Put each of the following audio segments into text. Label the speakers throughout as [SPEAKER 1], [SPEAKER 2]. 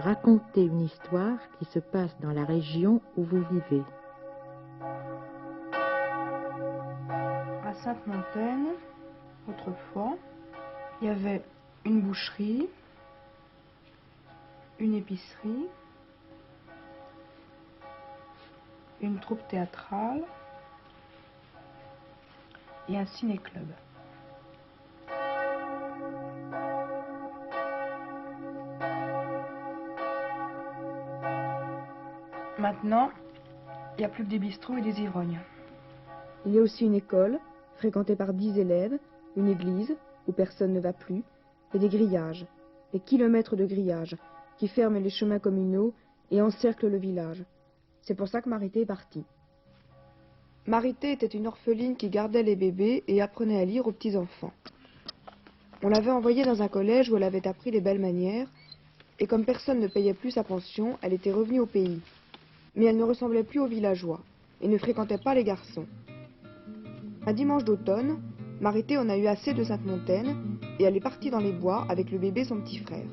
[SPEAKER 1] Racontez une histoire qui se passe dans la région où vous vivez.
[SPEAKER 2] À Sainte-Montaine, autrefois, il y avait une boucherie, une épicerie, une troupe théâtrale et un ciné-club. Maintenant, il n'y a plus que des bistrots et des ivrognes.
[SPEAKER 3] Il y a aussi une école, fréquentée par 10 élèves, une église, où personne ne va plus, et des grillages, des kilomètres de grillages, qui ferment les chemins communaux et encerclent le village. C'est pour ça que Marité est partie. Marité était une orpheline qui gardait les bébés et apprenait à lire aux petits-enfants. On l'avait envoyée dans un collège où elle avait appris les belles manières, et comme personne ne payait plus sa pension, elle était revenue au pays. Mais elle ne ressemblait plus aux villageois, et ne fréquentait pas les garçons. Un dimanche d'automne, Marité en a eu assez de Sainte-Montaine, et elle est partie dans les bois avec le bébé et son petit frère.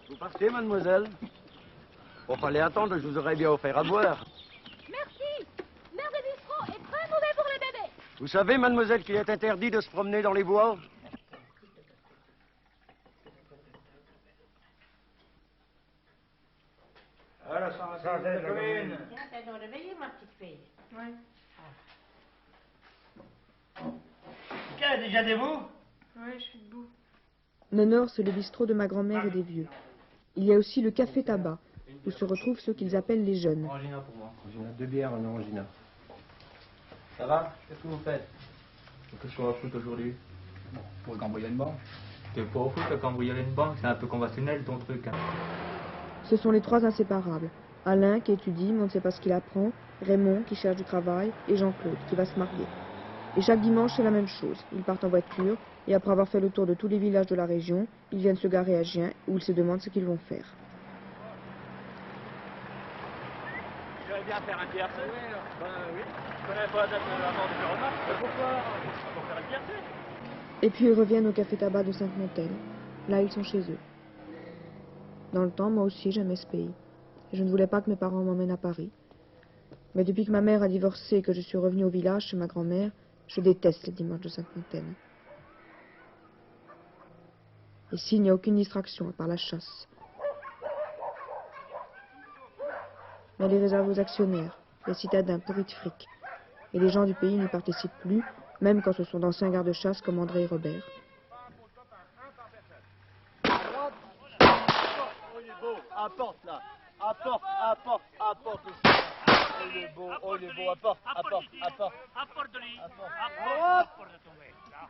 [SPEAKER 4] Vous partez, mademoiselle? Bon, fallait attendre, je vous aurais bien offert à boire.
[SPEAKER 5] Merci. L'air de bistrot est très mauvais pour les bébés.
[SPEAKER 4] Vous savez, mademoiselle, qu'il est interdit de se promener dans les bois?
[SPEAKER 6] Alors, sans aide, la commune.
[SPEAKER 1] Tiens, t'as donc réveillé, ma petite fille.
[SPEAKER 2] Oui.
[SPEAKER 6] Tiens, déjà debout?
[SPEAKER 2] Oui, je suis debout.
[SPEAKER 3] Nonor, c'est le bistrot de ma grand-mère et des vieux. Il y a aussi le café-tabac, où se retrouvent ceux qu'ils appellent les jeunes.
[SPEAKER 6] Orangina pour moi. Orangina, 2 bières en orangina. Ça va? Qu'est-ce que vous faites?
[SPEAKER 7] Qu'est-ce qu'on va foutre aujourd'hui?
[SPEAKER 6] Bon, pour cambrioler une banque.
[SPEAKER 7] T'es pas au foot à cambrioler une banque, c'est un peu conventionnel ton truc. Hein.
[SPEAKER 3] Ce sont les 3 inséparables. Alain, qui étudie, mais on ne sait pas ce qu'il apprend. Raymond, qui cherche du travail. Et Jean-Claude, qui va se marier. Et chaque dimanche, c'est la même chose. Ils partent en voiture, et après avoir fait le tour de tous les villages de la région, ils viennent se garer à Gien, où ils se demandent ce qu'ils vont faire.
[SPEAKER 6] J'aurais bien faire un tiercé. Ben oui. Je connais pas la date de la mort de Péronard. Pourquoi? Pour faire un tiercé.
[SPEAKER 3] Et puis ils reviennent au café-tabac de Sainte-Montaine. Là, ils sont chez eux. Dans le temps, moi aussi, j'aimais ce pays. Et je ne voulais pas que mes parents m'emmènent à Paris. Mais depuis que ma mère a divorcé et que je suis revenue au village chez ma grand-mère, je déteste les dimanches de Sainte-Montaine. Ici, il n'y a aucune distraction à part la chasse. Mais elle est réservée aux actionnaires, les citadins pourris de fric. Et les gens du pays n'y participent plus, même quand ce sont d'anciens gardes-chasse comme André et Robert.
[SPEAKER 6] Apporte là. Apporte aussi. Oh il est beau, apporte.
[SPEAKER 8] Apporte-lui.
[SPEAKER 6] Apporte
[SPEAKER 8] de tomber. Là.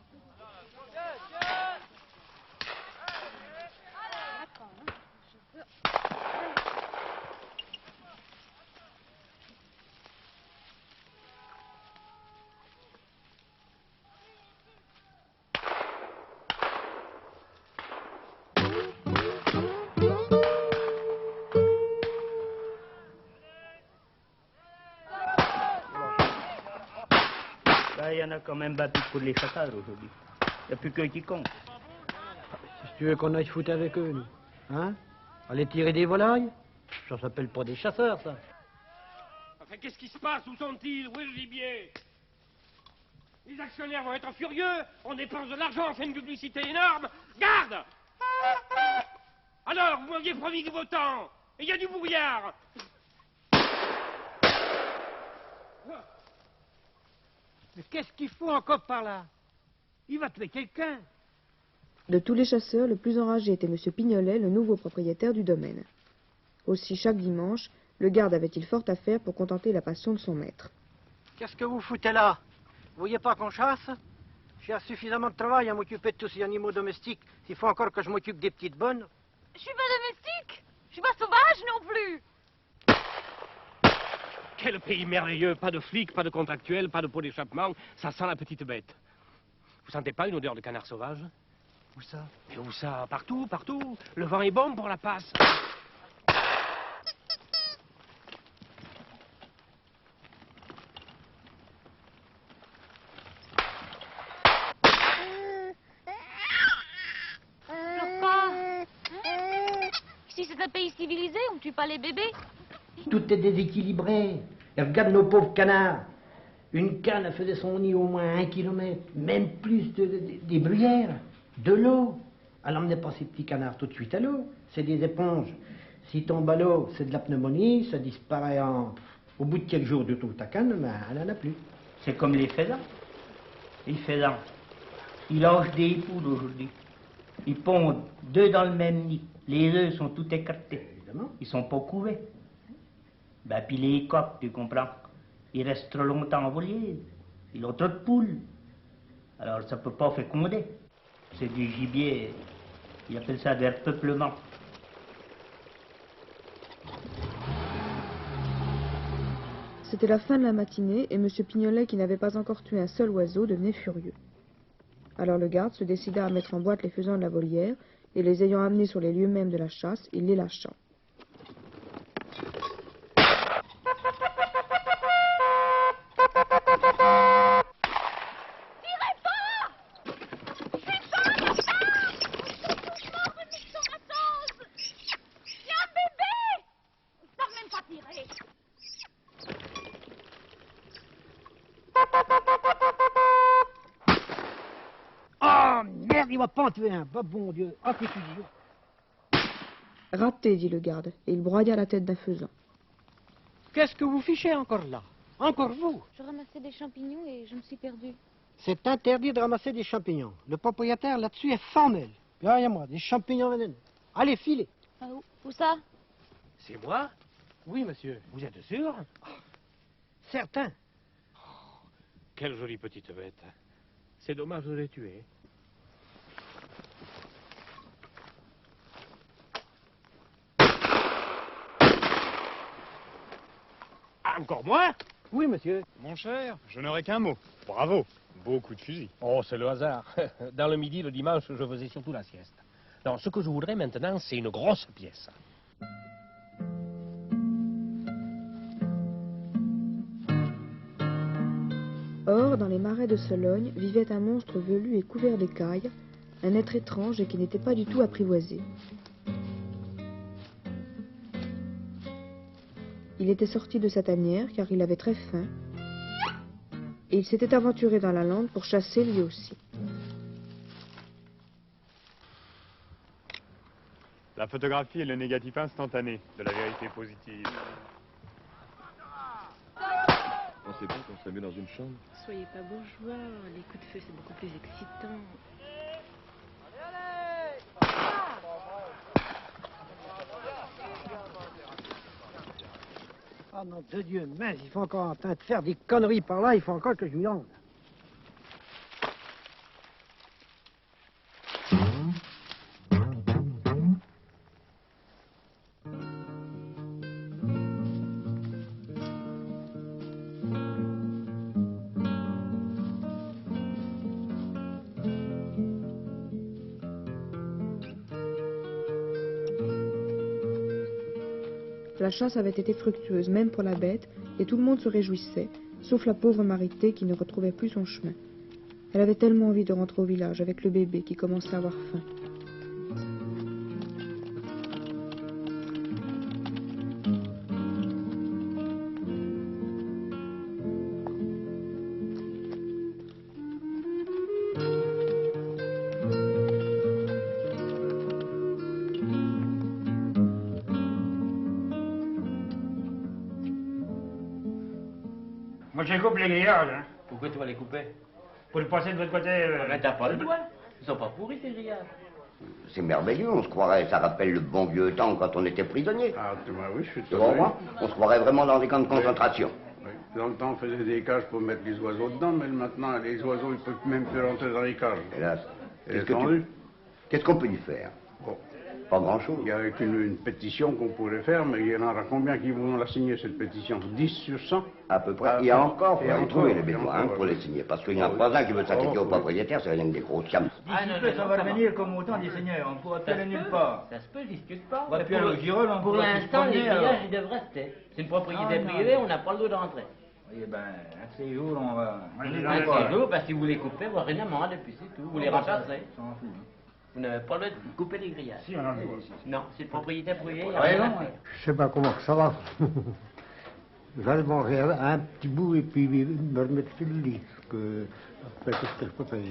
[SPEAKER 8] Il y en a quand même battu pour les chasseurs aujourd'hui. Il n'y a plus qu'eux qui comptent.
[SPEAKER 9] Si tu veux qu'on aille foutre avec eux, nous. Hein? Aller tirer des volailles? Ça s'appelle pas des chasseurs, ça.
[SPEAKER 8] Enfin, qu'est-ce qui se passe? Où sont-ils? Où est le gibier?
[SPEAKER 6] Les actionnaires vont être furieux. On dépense de l'argent, on fait une publicité énorme. Garde! Alors, vous m'aviez promis du beau temps. Et il y a du brouillard.
[SPEAKER 9] Mais qu'est-ce qu'il faut encore par là? Il va tuer quelqu'un.
[SPEAKER 3] De tous les chasseurs, le plus enragé était M. Pignolet, le nouveau propriétaire du domaine. Aussi, chaque dimanche, le garde avait-il fort à faire pour contenter la passion de son maître.
[SPEAKER 9] Qu'est-ce que vous foutez là? Vous voyez pas qu'on chasse? J'ai suffisamment de travail à m'occuper de tous ces animaux domestiques. S'il faut encore que je m'occupe des petites bonnes.
[SPEAKER 5] Je suis pas domestique. Je suis pas sauvage non plus.
[SPEAKER 6] Quel pays merveilleux. Pas de flics, pas de contractuels, pas de pot d'échappement. Ça sent la petite bête. Vous sentez pas une odeur de canard sauvage?
[SPEAKER 9] Où ça?
[SPEAKER 6] Mais où ça? Partout, partout. Le vent est bon pour la passe.
[SPEAKER 5] Pleure pas. Si c'est un pays civilisé, on tue pas les bébés.
[SPEAKER 9] Tout est déséquilibré. Et regarde nos pauvres canards. Une canne faisait son nid au moins 1 kilomètre, même plus des bruyères, de l'eau. Elle n'emmenait pas ces petits canards tout de suite à l'eau. C'est des éponges. Si tombe à l'eau, c'est de la pneumonie, ça disparaît au bout de quelques jours de tout ta canne, mais elle n'en a plus.
[SPEAKER 8] C'est comme les faisans. Les faisans, ils lâchent des poules aujourd'hui. Ils pondent 2 dans le même nid. Les œufs sont tout écartés.
[SPEAKER 9] Évidemment.
[SPEAKER 8] Ils sont pas couverts. Ben, puis les coqs, tu comprends, ils restent trop longtemps en volière. Ils ont trop de poules. Alors ça peut pas féconder. C'est du gibier, ils appellent ça du repeuplement.
[SPEAKER 3] C'était la fin de la matinée et M. Pignolet, qui n'avait pas encore tué un seul oiseau, devenait furieux. Alors le garde se décida à mettre en boîte les faisans de la volière et les ayant amenés sur les lieux mêmes de la chasse, il les lâcha.
[SPEAKER 9] Oh, merde, il va pas en tuer un. Bah, bon Dieu. Ah, que tu dis.
[SPEAKER 3] Raté, dit le garde, et il broya la tête d'un faisan.
[SPEAKER 9] Qu'est-ce que vous fichez encore là? Encore vous?
[SPEAKER 5] Je ramassais des champignons et je me suis perdue.
[SPEAKER 9] C'est interdit de ramasser des champignons. Le propriétaire là-dessus est formel. Derrière moi, des champignons vénéneux. Allez, filez.
[SPEAKER 5] Où ça?
[SPEAKER 6] C'est moi?
[SPEAKER 9] Oui, monsieur.
[SPEAKER 6] Vous êtes sûr?
[SPEAKER 9] Certain.
[SPEAKER 6] Quelle jolie petite bête. C'est dommage de les tuer. Ah, encore moi?
[SPEAKER 9] Oui, monsieur.
[SPEAKER 10] Mon cher, je n'aurai qu'un mot. Bravo. Beau coup de fusil.
[SPEAKER 6] Oh, c'est le hasard. Dans le midi, le dimanche, je faisais surtout la sieste. Non, ce que je voudrais maintenant, c'est une grosse pièce.
[SPEAKER 3] Or, dans les marais de Sologne, vivait un monstre velu et couvert d'écailles, un être étrange et qui n'était pas du tout apprivoisé. Il était sorti de sa tanière car il avait très faim, et il s'était aventuré dans la lande pour chasser lui aussi.
[SPEAKER 10] La photographie est le négatif instantané de la vérité positive.
[SPEAKER 11] Pensez pas qu'on serait mieux dans une chambre?
[SPEAKER 1] Soyez pas bourgeois, les coups de feu c'est beaucoup plus excitant.
[SPEAKER 9] Oh non, de Dieu, mince, il faut encore en train de faire des conneries par là, il faut encore que je lui rende.
[SPEAKER 3] La chasse avait été fructueuse, même pour la bête, et tout le monde se réjouissait, sauf la pauvre Marité qui ne retrouvait plus son chemin. Elle avait tellement envie de rentrer au village avec le bébé qui commençait à avoir faim.
[SPEAKER 6] Moi, je coupe les grillages, hein.
[SPEAKER 12] Pourquoi tu vas les couper?
[SPEAKER 6] Pour le passer de votre côté.
[SPEAKER 12] Mais t'as pas le droit. Ils sont pas pourris, tes grillages.
[SPEAKER 13] C'est merveilleux, on se croirait, ça rappelle le bon vieux temps quand on était prisonnier.
[SPEAKER 14] Ah, oui, je suis
[SPEAKER 13] Tu comprends? On se croirait vraiment dans des camps de concentration.
[SPEAKER 14] Oui. Dans le temps, on faisait des cages pour mettre les oiseaux dedans, mais maintenant, les oiseaux, ils ne peuvent même plus rentrer dans les cages.
[SPEAKER 13] Hélas.
[SPEAKER 14] Qu'est-ce
[SPEAKER 13] Qu'est-ce qu'on peut y faire?
[SPEAKER 14] Bon.
[SPEAKER 13] Pas grand-chose.
[SPEAKER 14] Il y a une pétition qu'on pourrait faire, mais il y en aura combien qui vont la signer, cette pétition? 10 sur 100?
[SPEAKER 13] À peu près. Il y a encore, il faut trouver les bédouins pour les signer. Parce qu'il n'y en a pas un qui veut s'attaquer aux propriétaires, c'est rien que des grosses chiames.
[SPEAKER 7] Ça va devenir comme autant des seigneurs, on ne pourra plus aller nulle part.
[SPEAKER 12] Ça se peut, je discute pas.
[SPEAKER 7] On va plus aller au Girol, on
[SPEAKER 12] pour
[SPEAKER 7] pourra plus
[SPEAKER 12] l'instant,
[SPEAKER 7] se
[SPEAKER 12] les
[SPEAKER 7] promener, alors.
[SPEAKER 12] grillages, ils devraient rester. C'est une propriété privée, on n'a pas le droit d'entrer.
[SPEAKER 7] Oui, ben, un de ces jours, on va...
[SPEAKER 12] Un de ces jours, parce que si vous les coupez, vous n'aurez rien amende, et puis c'est tout. Vous les remplacerez. Vous n'avez pas le droit de couper les grillages.
[SPEAKER 6] Si, on en a.
[SPEAKER 12] Non, c'est une propriété privée, il n'y a
[SPEAKER 7] Ouais,
[SPEAKER 12] rien
[SPEAKER 7] non,
[SPEAKER 12] à faire.
[SPEAKER 9] Je sais pas comment que ça va. J'allais manger un petit bout et puis me remettre sur le lit. Après, qu'est-ce que je peux faire?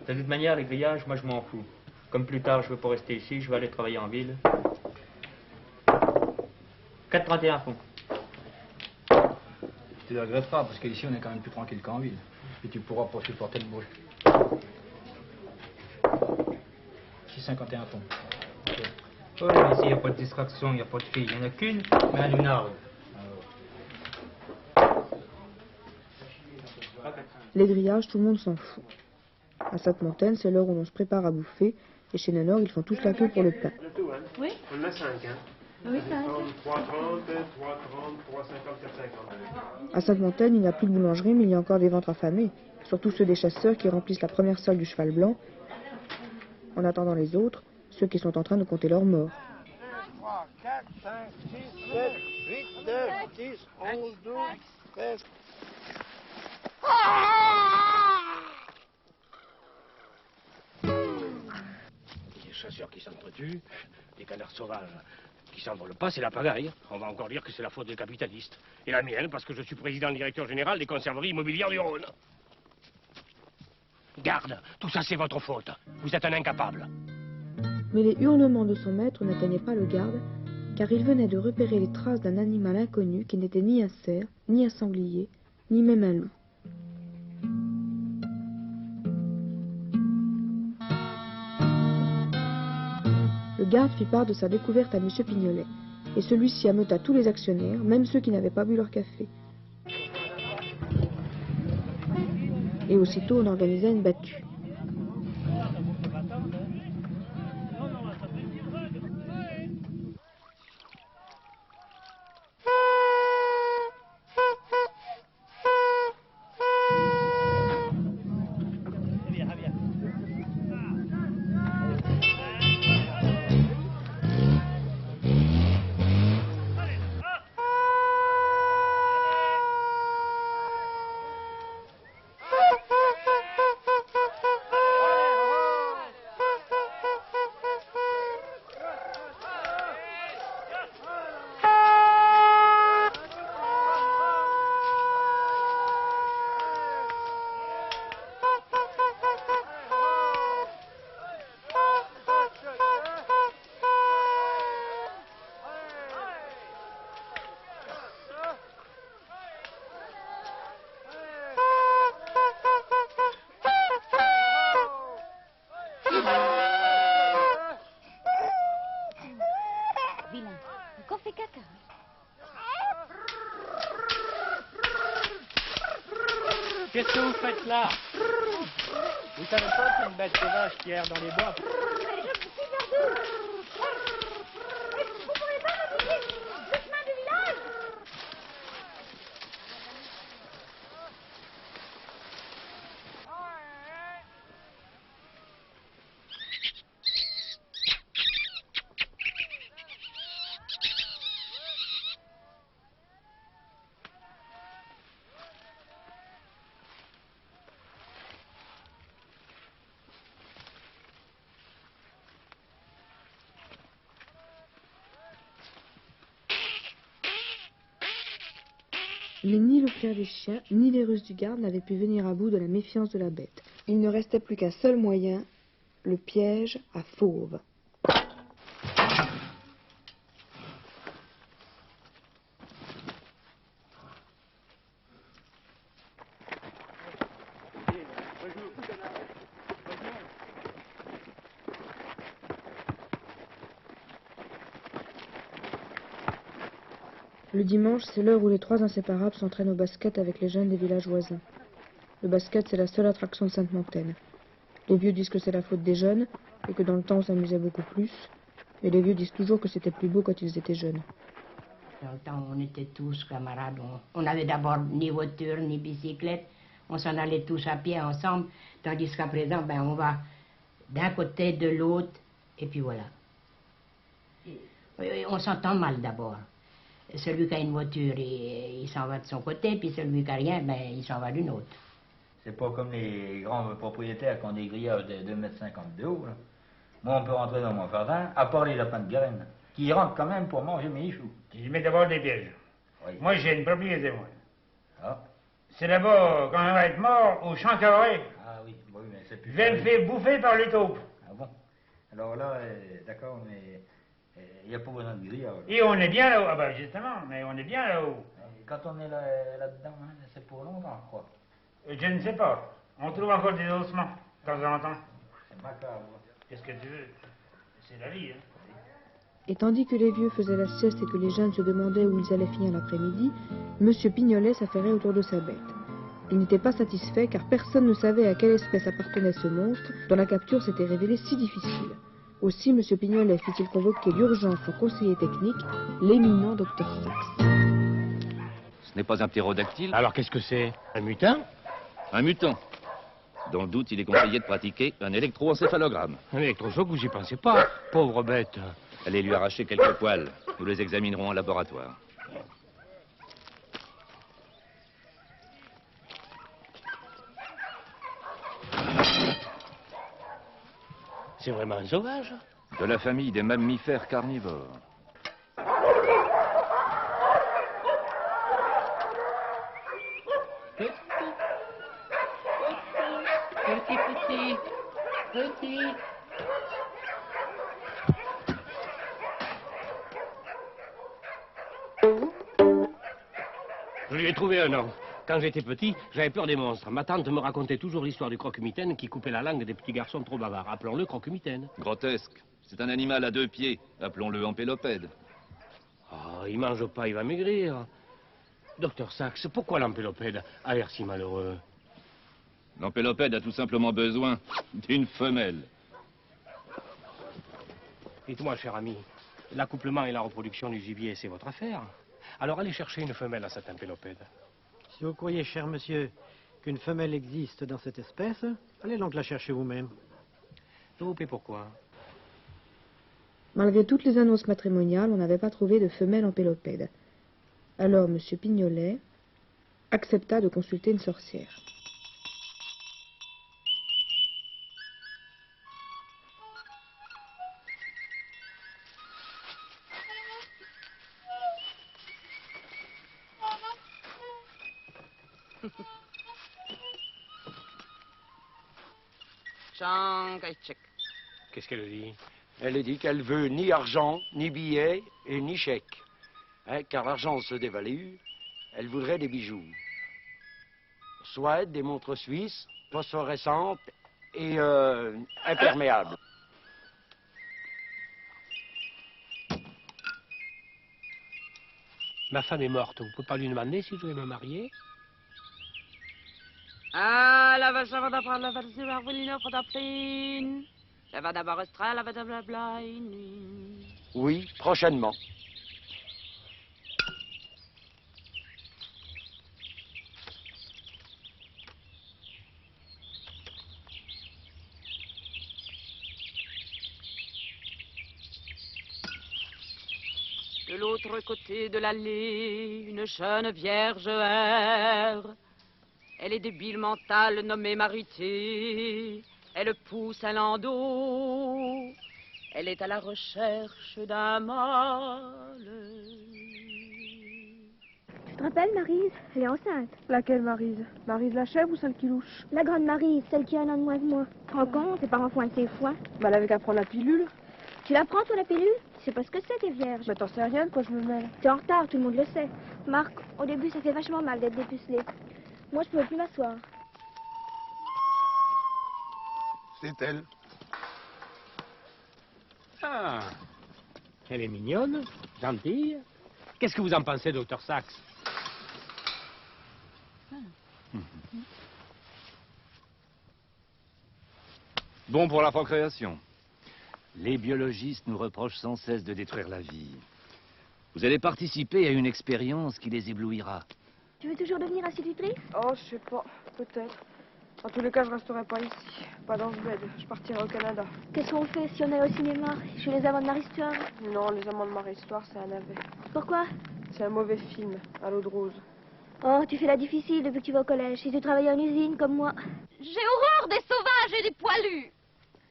[SPEAKER 7] De toute manière, les grillages, moi je m'en fous. Comme plus tard, je veux pas rester ici, je vais aller travailler en ville. 4,31 fonds.
[SPEAKER 15] Tu ne regrettes pas, parce qu'ici on est quand même plus tranquille qu'en ville. Et tu pourras pas supporter le bruit. 6,51 fonds.
[SPEAKER 7] Oh, mais ici, il n'y a pas de distraction, il n'y a pas de fille. Il n'y en a qu'une, mais un lunard.
[SPEAKER 3] Les grillages, tout le monde s'en fout. À Sainte-Montaine, c'est l'heure où l'on se prépare à bouffer, et chez Nanor, ils font tous la queue pour le pain.
[SPEAKER 16] Oui.
[SPEAKER 6] On en a 5, hein.
[SPEAKER 16] Oui, 5.
[SPEAKER 6] 3,30, 3,30, 3,50, 4,50.
[SPEAKER 3] À Sainte-Montaine, il n'y a plus de boulangerie, mais il y a encore des ventres affamés. Surtout ceux des chasseurs qui remplissent la première salle du Cheval Blanc. En attendant les autres, ceux qui sont en train de compter leurs morts.
[SPEAKER 17] 3, 4, 5, 6, 7, 8, 9, 10, 11, 12, 13.
[SPEAKER 18] Les chasseurs qui s'entretuent, les canards sauvages qui s'envolent pas, c'est la pagaille. On va encore dire que c'est la faute des capitalistes. Et la mienne, parce que je suis président directeur général des conserveries immobilières du Rhône. Garde, tout ça c'est votre faute. Vous êtes un incapable.
[SPEAKER 3] Mais les hurlements de son maître n'atteignaient pas le garde, car il venait de repérer les traces d'un animal inconnu qui n'était ni un cerf, ni un sanglier, ni même un loup. Le garde fit part de sa découverte à M. Pignolet, et celui-ci ameuta tous les actionnaires, même ceux qui n'avaient pas bu leur café. Et aussitôt on organisa une battue.
[SPEAKER 6] Qu'est-ce que vous faites là? Vous savez pas qu'il y a une bête sauvage qui erre dans les bois?
[SPEAKER 16] Vous pourrez pas m'indiquer le chemin du village?
[SPEAKER 3] Mais ni le cœur des chiens, ni les ruses du garde n'avaient pu venir à bout de la méfiance de la bête. Il ne restait plus qu'un seul moyen, le piège à fauve. Le dimanche, c'est l'heure où les trois inséparables s'entraînent au basket avec les jeunes des villages voisins. Le basket, c'est la seule attraction de Sainte-Montaine. Les vieux disent que c'est la faute des jeunes, et que dans le temps on s'amusait beaucoup plus. Et les vieux disent toujours que c'était plus beau quand ils étaient jeunes.
[SPEAKER 19] Dans le temps, on était tous camarades. On n'avait d'abord ni voiture, ni bicyclette. On s'en allait tous à pied ensemble. Tandis qu'à présent, ben, on va d'un côté, de l'autre, et puis voilà. Et on s'entend mal d'abord. Celui qui a une voiture, il s'en va de son côté, puis celui qui n'a rien, ben, il s'en va d'une autre.
[SPEAKER 15] C'est pas comme les grands propriétaires qui ont des grillages de 2,50 m de haut. Là. Moi, on peut rentrer dans mon jardin, à part les lapins de graines, qui rentrent quand même pour manger mes choux.
[SPEAKER 8] Je mets d'abord des pièges.
[SPEAKER 15] Oui.
[SPEAKER 8] Moi, j'ai une propriété, moi.
[SPEAKER 15] Ah.
[SPEAKER 8] C'est là-bas, quand on va être mort, au champ carré.
[SPEAKER 15] Ah oui, mais c'est plus...
[SPEAKER 8] Je vais me faire bouffer par les taupes.
[SPEAKER 15] Ah bon? Alors là, d'accord, mais il n'y a pas besoin de grillage.
[SPEAKER 8] Et on est bien là-haut. Ah ben justement, mais on est bien là-haut.
[SPEAKER 15] Quand on est là-dedans, hein, c'est pour longtemps, quoi.
[SPEAKER 8] Je ne sais pas. On trouve encore des ossements, de temps en temps.
[SPEAKER 15] C'est macabre.
[SPEAKER 8] Qu'est-ce que tu veux? C'est la vie, hein.
[SPEAKER 3] Et tandis que les vieux faisaient la sieste et que les jeunes se demandaient où ils allaient finir l'après-midi, Monsieur Pignolet s'affairait autour de sa bête. Il n'était pas satisfait car personne ne savait à quelle espèce appartenait ce monstre dont la capture s'était révélée si difficile. Aussi Monsieur Pignolet fit-il convoquer d'urgence son conseiller technique, l'éminent Dr Sax.
[SPEAKER 20] Ce n'est pas un ptérodactyle.
[SPEAKER 18] Alors qu'est-ce que c'est? Un mutin?
[SPEAKER 20] Un mutant. Dans le doute, il est conseillé de pratiquer un électroencéphalogramme.
[SPEAKER 18] Un électrochoc, vous y pensez pas, pauvre bête.
[SPEAKER 20] Allez lui arracher quelques poils. Nous les examinerons en laboratoire.
[SPEAKER 18] C'est vraiment un sauvage?
[SPEAKER 20] De la famille des mammifères carnivores.
[SPEAKER 19] Petit.
[SPEAKER 18] Je lui ai trouvé un nom. Quand j'étais petit, j'avais peur des monstres. Ma tante me racontait toujours l'histoire du croque-mitaine qui coupait la langue des petits garçons trop bavards. Appelons-le croque-mitaine.
[SPEAKER 20] Grotesque. C'est un animal à deux pieds. Appelons-le ampélopède.
[SPEAKER 18] Oh, il mange pas, il va maigrir. Docteur Sax, pourquoi l'ampélopède a l'air si malheureux?
[SPEAKER 20] L'ampélopède a tout simplement besoin d'une femelle.
[SPEAKER 18] Dites-moi, cher ami, l'accouplement et la reproduction du gibier, c'est votre affaire. Alors allez chercher une femelle à cet ampélopède.
[SPEAKER 21] Si vous croyez, cher monsieur, qu'une femelle existe dans cette espèce, allez donc la chercher vous-même.
[SPEAKER 18] Je vous paie pourquoi?
[SPEAKER 3] Malgré toutes les annonces matrimoniales, on n'avait pas trouvé de femelle ampélopède. Alors Monsieur Pignolet accepta de consulter une sorcière.
[SPEAKER 18] Qu'est-ce qu'elle dit?
[SPEAKER 4] Elle dit qu'elle veut ni argent, ni billets et ni chèque. Hein, car l'argent se dévalue, elle voudrait des bijoux. Soit des montres suisses, phosphorescentes et imperméables.
[SPEAKER 18] Ma femme est morte, vous pouvez pas lui demander si je vais me marier?
[SPEAKER 22] Ah, la vache, la va d'apprendre, la va de se marveliner, pour d'apprendre. La va d'abord extra, la va de blabla.
[SPEAKER 4] Oui, prochainement.
[SPEAKER 22] De l'autre côté de l'allée, une jeune vierge erre. Elle est débile mentale nommée Marité. Elle pousse un landau. Elle est à la recherche d'un mâle.
[SPEAKER 23] Tu te rappelles, Maryse? Elle est enceinte.
[SPEAKER 3] Laquelle Maryse? Maryse la chèvre ou celle qui louche?
[SPEAKER 23] La grande Maryse, celle qui a un an de moins que moi. Tu te rends compte? Tes parents font un de ses foins.
[SPEAKER 3] Bah, elle avait qu'à prendre la pilule.
[SPEAKER 23] Tu la prends, toi, la pilule? Tu sais pas ce que c'est, t'es vierge.
[SPEAKER 3] Mais t'en sais rien de quoi je me mêle.
[SPEAKER 23] T'es en retard, tout le monde le sait. Marc, au début, ça fait vachement mal d'être dépucelé. Moi, je peux plus m'asseoir.
[SPEAKER 14] C'est elle.
[SPEAKER 18] Ah, elle est mignonne, gentille. Qu'est-ce que vous en pensez, docteur Sachs?
[SPEAKER 20] Bon pour la procréation. Les biologistes nous reprochent sans cesse de détruire la vie. Vous allez participer à une expérience qui les éblouira.
[SPEAKER 23] Tu veux toujours devenir institutrice?
[SPEAKER 3] Oh, je sais pas, peut-être. En tous les cas, je resterai pas ici, pas dans ce bed. Je partirai au Canada.
[SPEAKER 23] Qu'est-ce qu'on fait si on est au cinéma, chez les amants de Marie-Histoire?
[SPEAKER 3] Non, les amants de Marie-Histoire, c'est un navet.
[SPEAKER 23] Pourquoi?
[SPEAKER 3] C'est un mauvais film, à l'eau de rose.
[SPEAKER 23] Oh, tu fais la difficile depuis que tu vas au collège. Si tu travailles en usine, comme moi.
[SPEAKER 16] J'ai horreur des sauvages et des poilus.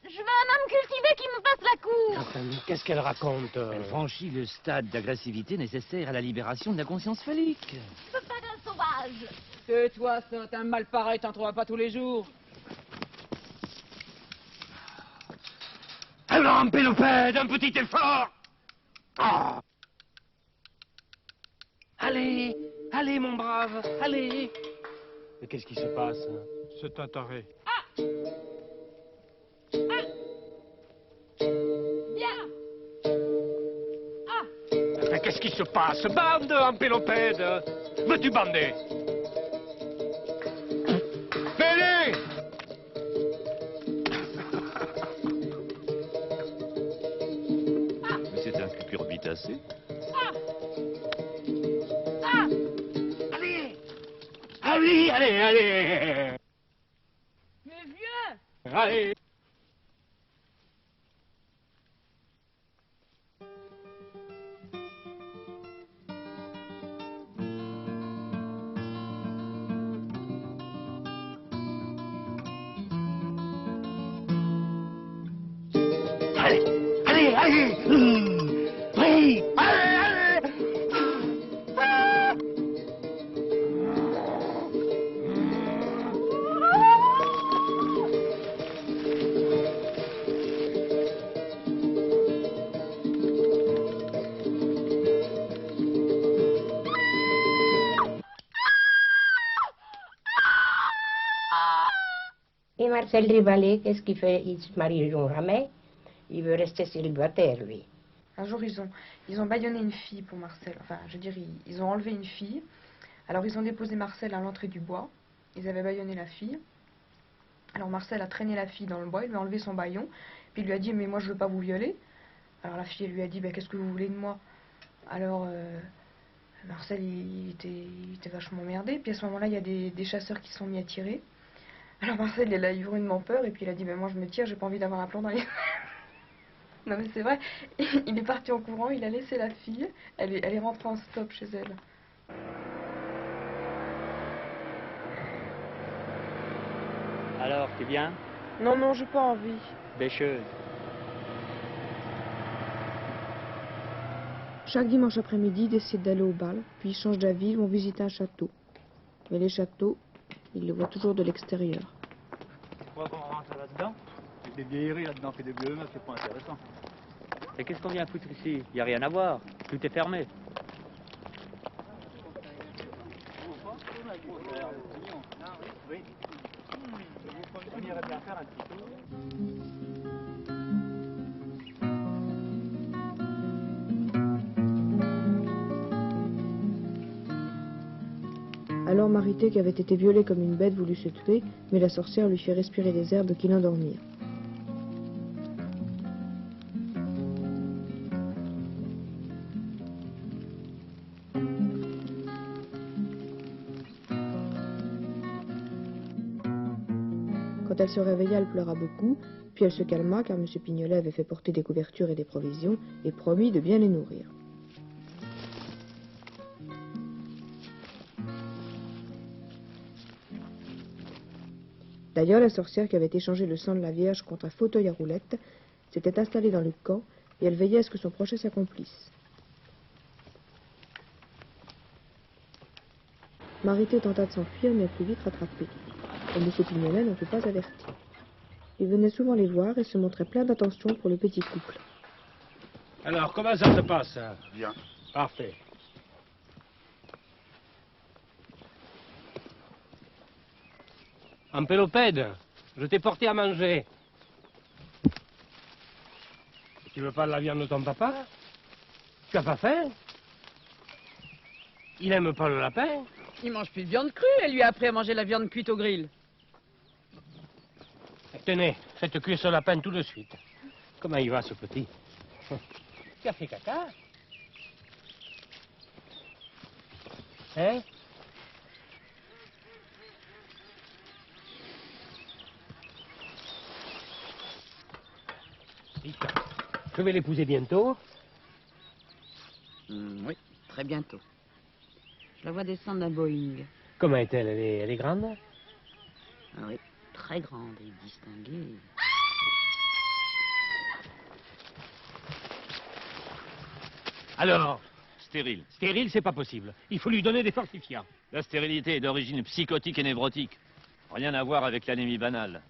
[SPEAKER 16] Je veux un homme cultivé qui me fasse la cour.
[SPEAKER 18] Enfin, qu'est-ce qu'elle raconte?
[SPEAKER 20] Elle franchit le stade d'agressivité nécessaire à la libération de la conscience phallique.
[SPEAKER 16] Je veux pas d'un sauvage.
[SPEAKER 2] Tais-toi, ça, un mal pareil, t'en trouveras pas tous les jours.
[SPEAKER 18] Alors, un pélopède, un petit effort. Oh. Allez, allez, mon brave, allez. Mais qu'est-ce qui se passe?
[SPEAKER 21] C'est un taré.
[SPEAKER 16] Bien.
[SPEAKER 18] Mais qu'est-ce qui se passe? Bande, un pélopède. Veux-tu bander? Venez.
[SPEAKER 20] Mais c'est un cucurbitacé.
[SPEAKER 18] Allez, allez, allez.
[SPEAKER 16] Mais vieux.
[SPEAKER 18] Allez. Allez, allez, allez. Oui, allez, allez.
[SPEAKER 19] Et Marcel Rivalet, qu'est-ce qu'il fait? Il se marieront jamais. Il veut rester célibataire, lui.
[SPEAKER 3] Un jour, ils ont bâillonné une fille pour Marcel. Enfin, je veux dire, ils ont enlevé une fille. Alors, ils ont déposé Marcel à l'entrée du bois. Ils avaient bâillonné la fille. Alors, Marcel a traîné la fille dans le bois. Il lui a enlevé son bâillon. Puis, il lui a dit, mais moi, je veux pas vous violer. Alors, la fille, elle lui a dit, ben, qu'est-ce que vous voulez de moi? Alors, Marcel, il était vachement emmerdé. Puis, à ce moment-là, il y a des chasseurs qui se sont mis à tirer. Alors, Marcel, il a eu rudement peur. Et puis, il a dit, ben, moi, je me tire, j'ai pas envie d'avoir un plomb dans les... Non mais c'est vrai, il est parti en courant, il a laissé la fille, elle est rentrée en stop chez elle.
[SPEAKER 2] Alors, t'es bien?
[SPEAKER 3] Non, non, j'ai pas envie.
[SPEAKER 2] Bêcheuse.
[SPEAKER 3] Chaque dimanche après-midi, ils décident d'aller au bal, puis ils changent d'avis, vont visiter un château. Mais les châteaux, ils les voient toujours de l'extérieur.
[SPEAKER 2] Tu crois qu'on rentre là-dedans? Des vieilleries là-dedans, puis des vieux meufs, c'est pas intéressant. Et qu'est-ce qu'on vient foutre ici? Il n'y a rien à voir, tout est fermé. On irait bien faire un petit tour.
[SPEAKER 3] Alors Marité, qui avait été violée comme une bête, voulut se tuer, mais la sorcière lui fait respirer des herbes qui l'endormirent. Quand elle se réveilla, elle pleura beaucoup, puis elle se calma car M. Pignolet avait fait porter des couvertures et des provisions et promis de bien les nourrir. D'ailleurs, la sorcière qui avait échangé le sang de la Vierge contre un fauteuil à roulettes s'était installée dans le camp et elle veillait à ce que son projet s'accomplisse. Marité tenta de s'enfuir, mais elle fut vite rattrapée. Et M. Pignolet n'en fut pas averti. Il venait souvent les voir et se montrait plein d'attention pour le petit couple.
[SPEAKER 18] Alors, comment ça se passe?
[SPEAKER 14] Bien.
[SPEAKER 18] Parfait. Ampélopède, je t'ai porté à manger. Tu veux pas de la viande de ton papa? Tu as pas faim? Il aime pas le lapin?
[SPEAKER 22] Il mange plus de viande crue, elle lui a appris à manger la viande cuite au grill.
[SPEAKER 18] Tenez, faites cuire ce lapin tout de suite. Comment il va, ce petit? Tu as fait caca? Hein? Je vais l'épouser bientôt.
[SPEAKER 22] Oui, très bientôt. Je la vois descendre d'un Boeing.
[SPEAKER 18] Comment est-elle? Elle est grande?
[SPEAKER 22] Ah oui, très grande et distinguée.
[SPEAKER 18] Alors?
[SPEAKER 20] Stérile.
[SPEAKER 18] Stérile, c'est pas possible. Il faut lui donner des fortifiants.
[SPEAKER 20] La stérilité est d'origine psychotique et névrotique. Rien à voir avec l'anémie banale.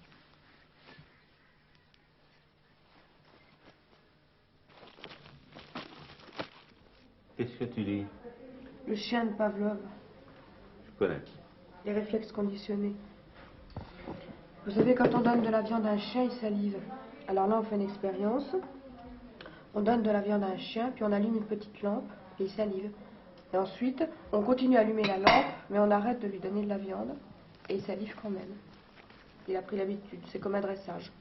[SPEAKER 5] Qu'est-ce que tu lis?
[SPEAKER 3] Le chien de Pavlov.
[SPEAKER 5] Je connais.
[SPEAKER 3] Les réflexes conditionnés. Vous savez, quand on donne de la viande à un chien, il salive. Alors là, on fait une expérience. On donne de la viande à un chien, puis on allume une petite lampe, et il salive. Et ensuite, on continue à allumer la lampe, mais on arrête de lui donner de la viande, et il salive quand même. Il a pris l'habitude, c'est comme un dressage.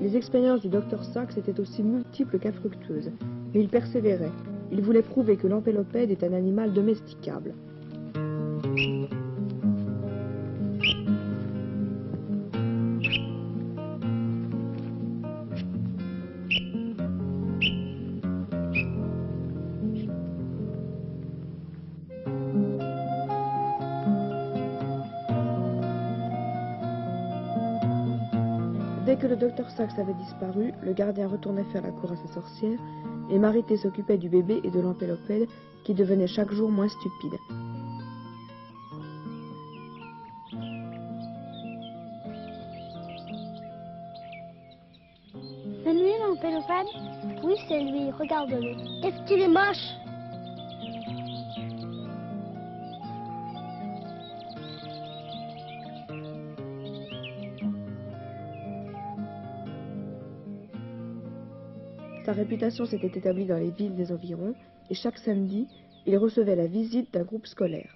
[SPEAKER 3] Les expériences du Dr Sachs étaient aussi multiples qu'infructueuses, mais il persévérait. Il voulait prouver que l'empélopède est un animal domesticable. Dès que le docteur Sachs avait disparu, le gardien retournait faire la cour à sa sorcière et Marité s'occupait du bébé et de l'empélopède qui devenait chaque jour moins stupide.
[SPEAKER 23] C'est lui l'empélopède? Oui, c'est lui, regarde-le. Est-ce qu'il est moche?
[SPEAKER 3] Sa réputation s'était établie dans les villes des environs et chaque samedi, il recevait la visite d'un groupe scolaire.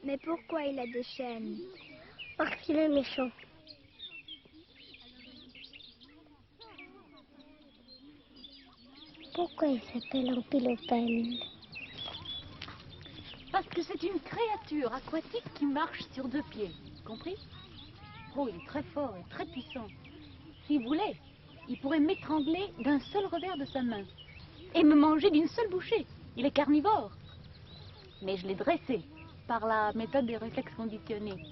[SPEAKER 23] Mais pourquoi il a des chaînes? Parce qu'il est méchant. Pourquoi il s'appelle empélopède?
[SPEAKER 16] Parce que c'est une créature aquatique qui marche sur deux pieds. Compris? Oh, il est très fort et très puissant. S'il voulait, il pourrait m'étrangler d'un seul revers de sa main et me manger d'une seule bouchée. Il est carnivore. Mais je l'ai dressé par la méthode des réflexes conditionnés.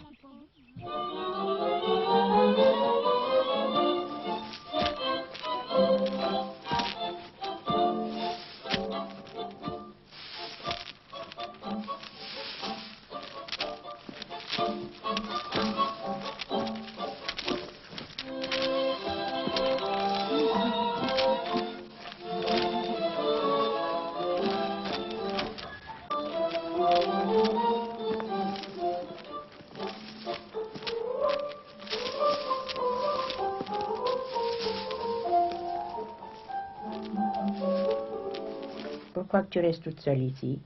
[SPEAKER 19] Pourquoi que tu restes toute seule ici?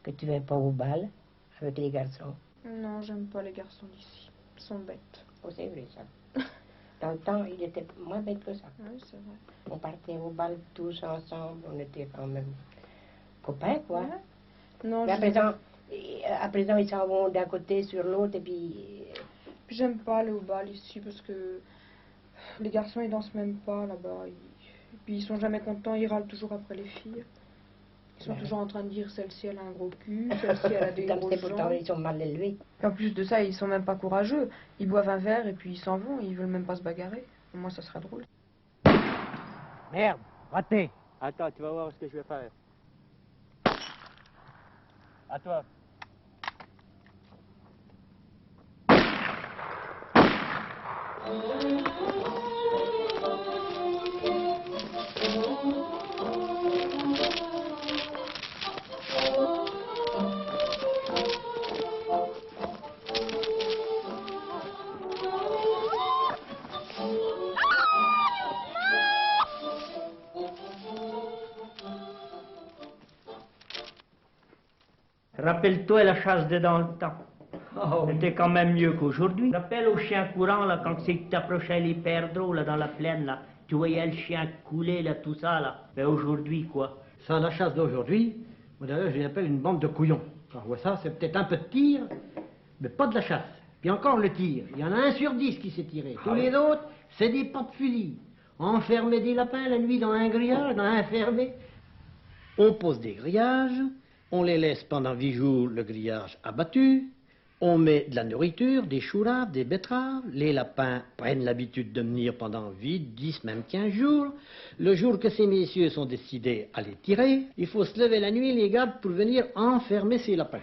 [SPEAKER 19] Que tu ne vas pas au bal avec les garçons?
[SPEAKER 3] Non, j'aime pas les garçons d'ici. Ils sont bêtes.
[SPEAKER 19] Oh, c'est vrai ça. Dans le temps, il était moins bête que ça.
[SPEAKER 3] Oui, c'est vrai.
[SPEAKER 19] On partait au bal tous ensemble, on était quand même copains, quoi.
[SPEAKER 3] Ouais. Non,
[SPEAKER 19] mais à présent, ils s'en vont d'un côté sur l'autre et puis...
[SPEAKER 3] Puis j'aime pas aller au bal ici parce que les garçons ils dansent même pas là-bas. Et puis ils sont jamais contents, ils râlent toujours après les filles. Ils sont toujours en train de dire celle-ci elle a un gros cul, celle-ci elle a des gros jambes.
[SPEAKER 19] Ils sont mal élevés.
[SPEAKER 3] En plus de ça, ils sont même pas courageux. Ils boivent un verre et puis ils s'en vont, ils veulent même pas se bagarrer. Moi ça sera drôle.
[SPEAKER 18] Merde, raté. Attends, tu vas voir ce que je vais faire. À toi.
[SPEAKER 8] Rappelle-toi la chasse de dans le temps. C'était quand même mieux qu'aujourd'hui. Rappelle au chien courant, là, quand c'est que t'approchais les perdreaux, là, dans la plaine, là. Tu voyais le chien couler, là, tout ça, là. Mais aujourd'hui, quoi?
[SPEAKER 9] Ça, la chasse d'aujourd'hui, moi d'ailleurs, je l'appelle une bande de couillons. Alors, ouais, ça, c'est peut-être un peu de tir, mais pas de la chasse. Puis encore le tir. Il y en a 1 sur 10 qui s'est tiré. Tous les autres, c'est des pas de fusil. Enfermer des lapins la nuit dans un grillage, dans un fermé. On pose des grillages, on les laisse pendant 8 jours le grillage abattu, on met de la nourriture, des choux-raves, des betteraves, les lapins prennent l'habitude de venir pendant 8, 10, même 15 jours. Le jour que ces messieurs sont décidés à les tirer, il faut se lever la nuit, les gars, pour venir enfermer ces lapins.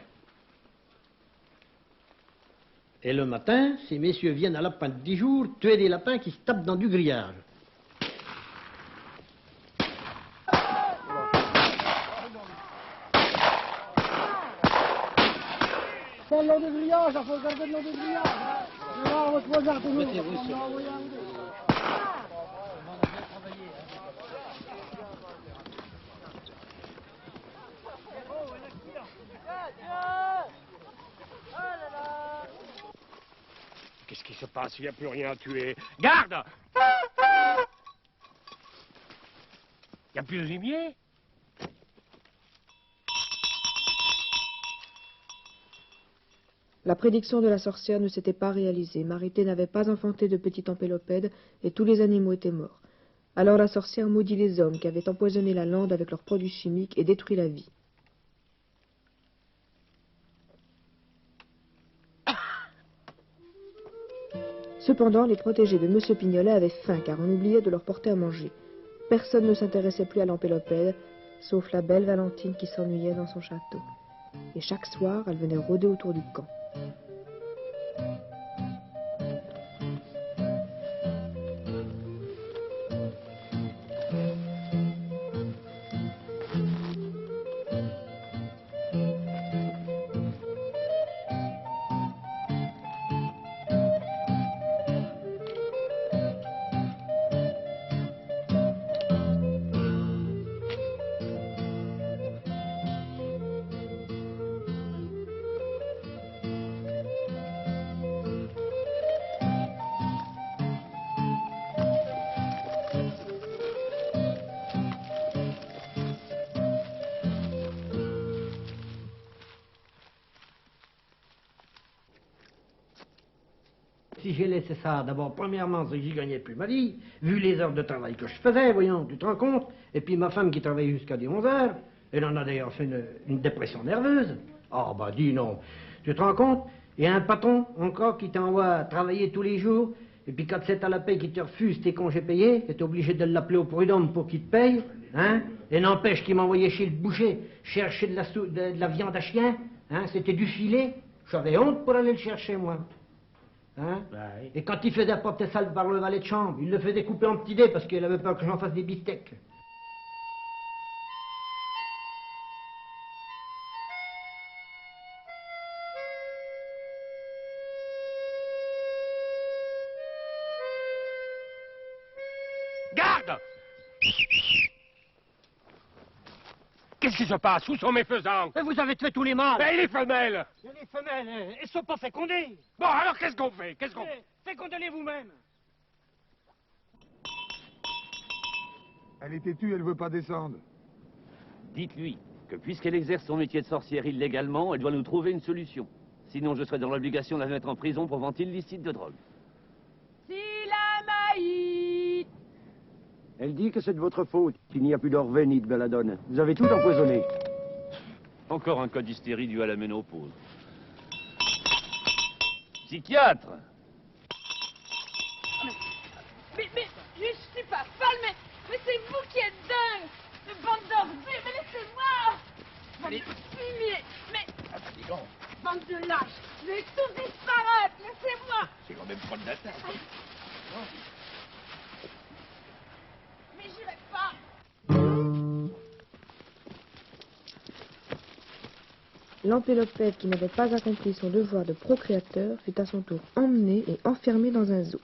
[SPEAKER 9] Et le matin, ces messieurs viennent à lapin de 10 jours tuer des lapins qui se tapent dans du grillage.
[SPEAKER 17] C'est le long du grillage, il faut regarder le long du grillage. On va se regarder. Mettez-vous sur.
[SPEAKER 18] Qu'est-ce qui se passe? Il n'y a plus rien à tuer. Garde! Il n'y a plus de gibier?
[SPEAKER 3] La prédiction de la sorcière ne s'était pas réalisée. Marité n'avait pas enfanté de petit ampélopède et tous les animaux étaient morts. Alors la sorcière maudit les hommes qui avaient empoisonné la lande avec leurs produits chimiques et détruit la vie. Cependant, les protégés de M. Pignolet avaient faim car on oubliait de leur porter à manger. Personne ne s'intéressait plus à l'ampélopède, sauf la belle Valentine qui s'ennuyait dans son château. Et chaque soir, elle venait rôder autour du camp.
[SPEAKER 9] Si j'ai laissé ça, d'abord, premièrement, c'est que j'y gagnais plus ma vie, vu les heures de travail que je faisais, voyons, tu te rends compte? Et puis ma femme qui travaillait jusqu'à 11 heures, elle en a d'ailleurs fait une dépression nerveuse. Ah, bah, dis non. Tu te rends compte? Et un patron, encore, qui t'envoie travailler tous les jours, et puis quand c'est à la paye qui te refuse tes congés payés, t'es obligé de l'appeler au prud'homme pour qu'il te paye, hein? Et n'empêche qu'il m'envoyait chez le boucher chercher de la viande à chien, hein? C'était du filet. J'avais honte pour aller le chercher, moi. Hein? Et quand il faisait porter ça par le valet de chambre, il le faisait couper en petits dés parce qu'il avait peur que j'en fasse des beefsteaks.
[SPEAKER 18] Garde! Qu'est-ce qui se passe? Où sont mes faisans?
[SPEAKER 9] Mais vous avez tué tous les mâles.
[SPEAKER 18] Et les femelles?
[SPEAKER 9] Et les femelles, elles sont pas fécondées.
[SPEAKER 18] Bon, alors qu'est-ce qu'on fait? Qu'est-ce qu'on fait?
[SPEAKER 9] Fécondez-les vous-même.
[SPEAKER 1] Elle est têtue, elle veut pas descendre.
[SPEAKER 20] Dites-lui que puisqu'elle exerce son métier de sorcière illégalement, elle doit nous trouver une solution. Sinon, je serai dans l'obligation de la mettre en prison pour vente illicite de drogue.
[SPEAKER 22] Silamaït!
[SPEAKER 4] Elle dit que c'est de votre faute qu'il n'y a plus d'Orvé ni de belladone. Vous avez tout empoisonné.
[SPEAKER 20] Encore un cas d'hystérie dû à la ménopause. Psychiatre!
[SPEAKER 22] Mais, je suis pas folle, mais c'est vous qui êtes dingue! De bande d'ordures, mais laissez-moi! Bande de fumier, mais... Bande de lâches, je vais tous disparaître, laissez-moi!
[SPEAKER 18] C'est quand même prendre la tête.
[SPEAKER 22] Mais j'irai pas!
[SPEAKER 3] L'ampélopède, qui n'avait pas accompli son devoir de procréateur, fut à son tour emmené et enfermé dans un zoo.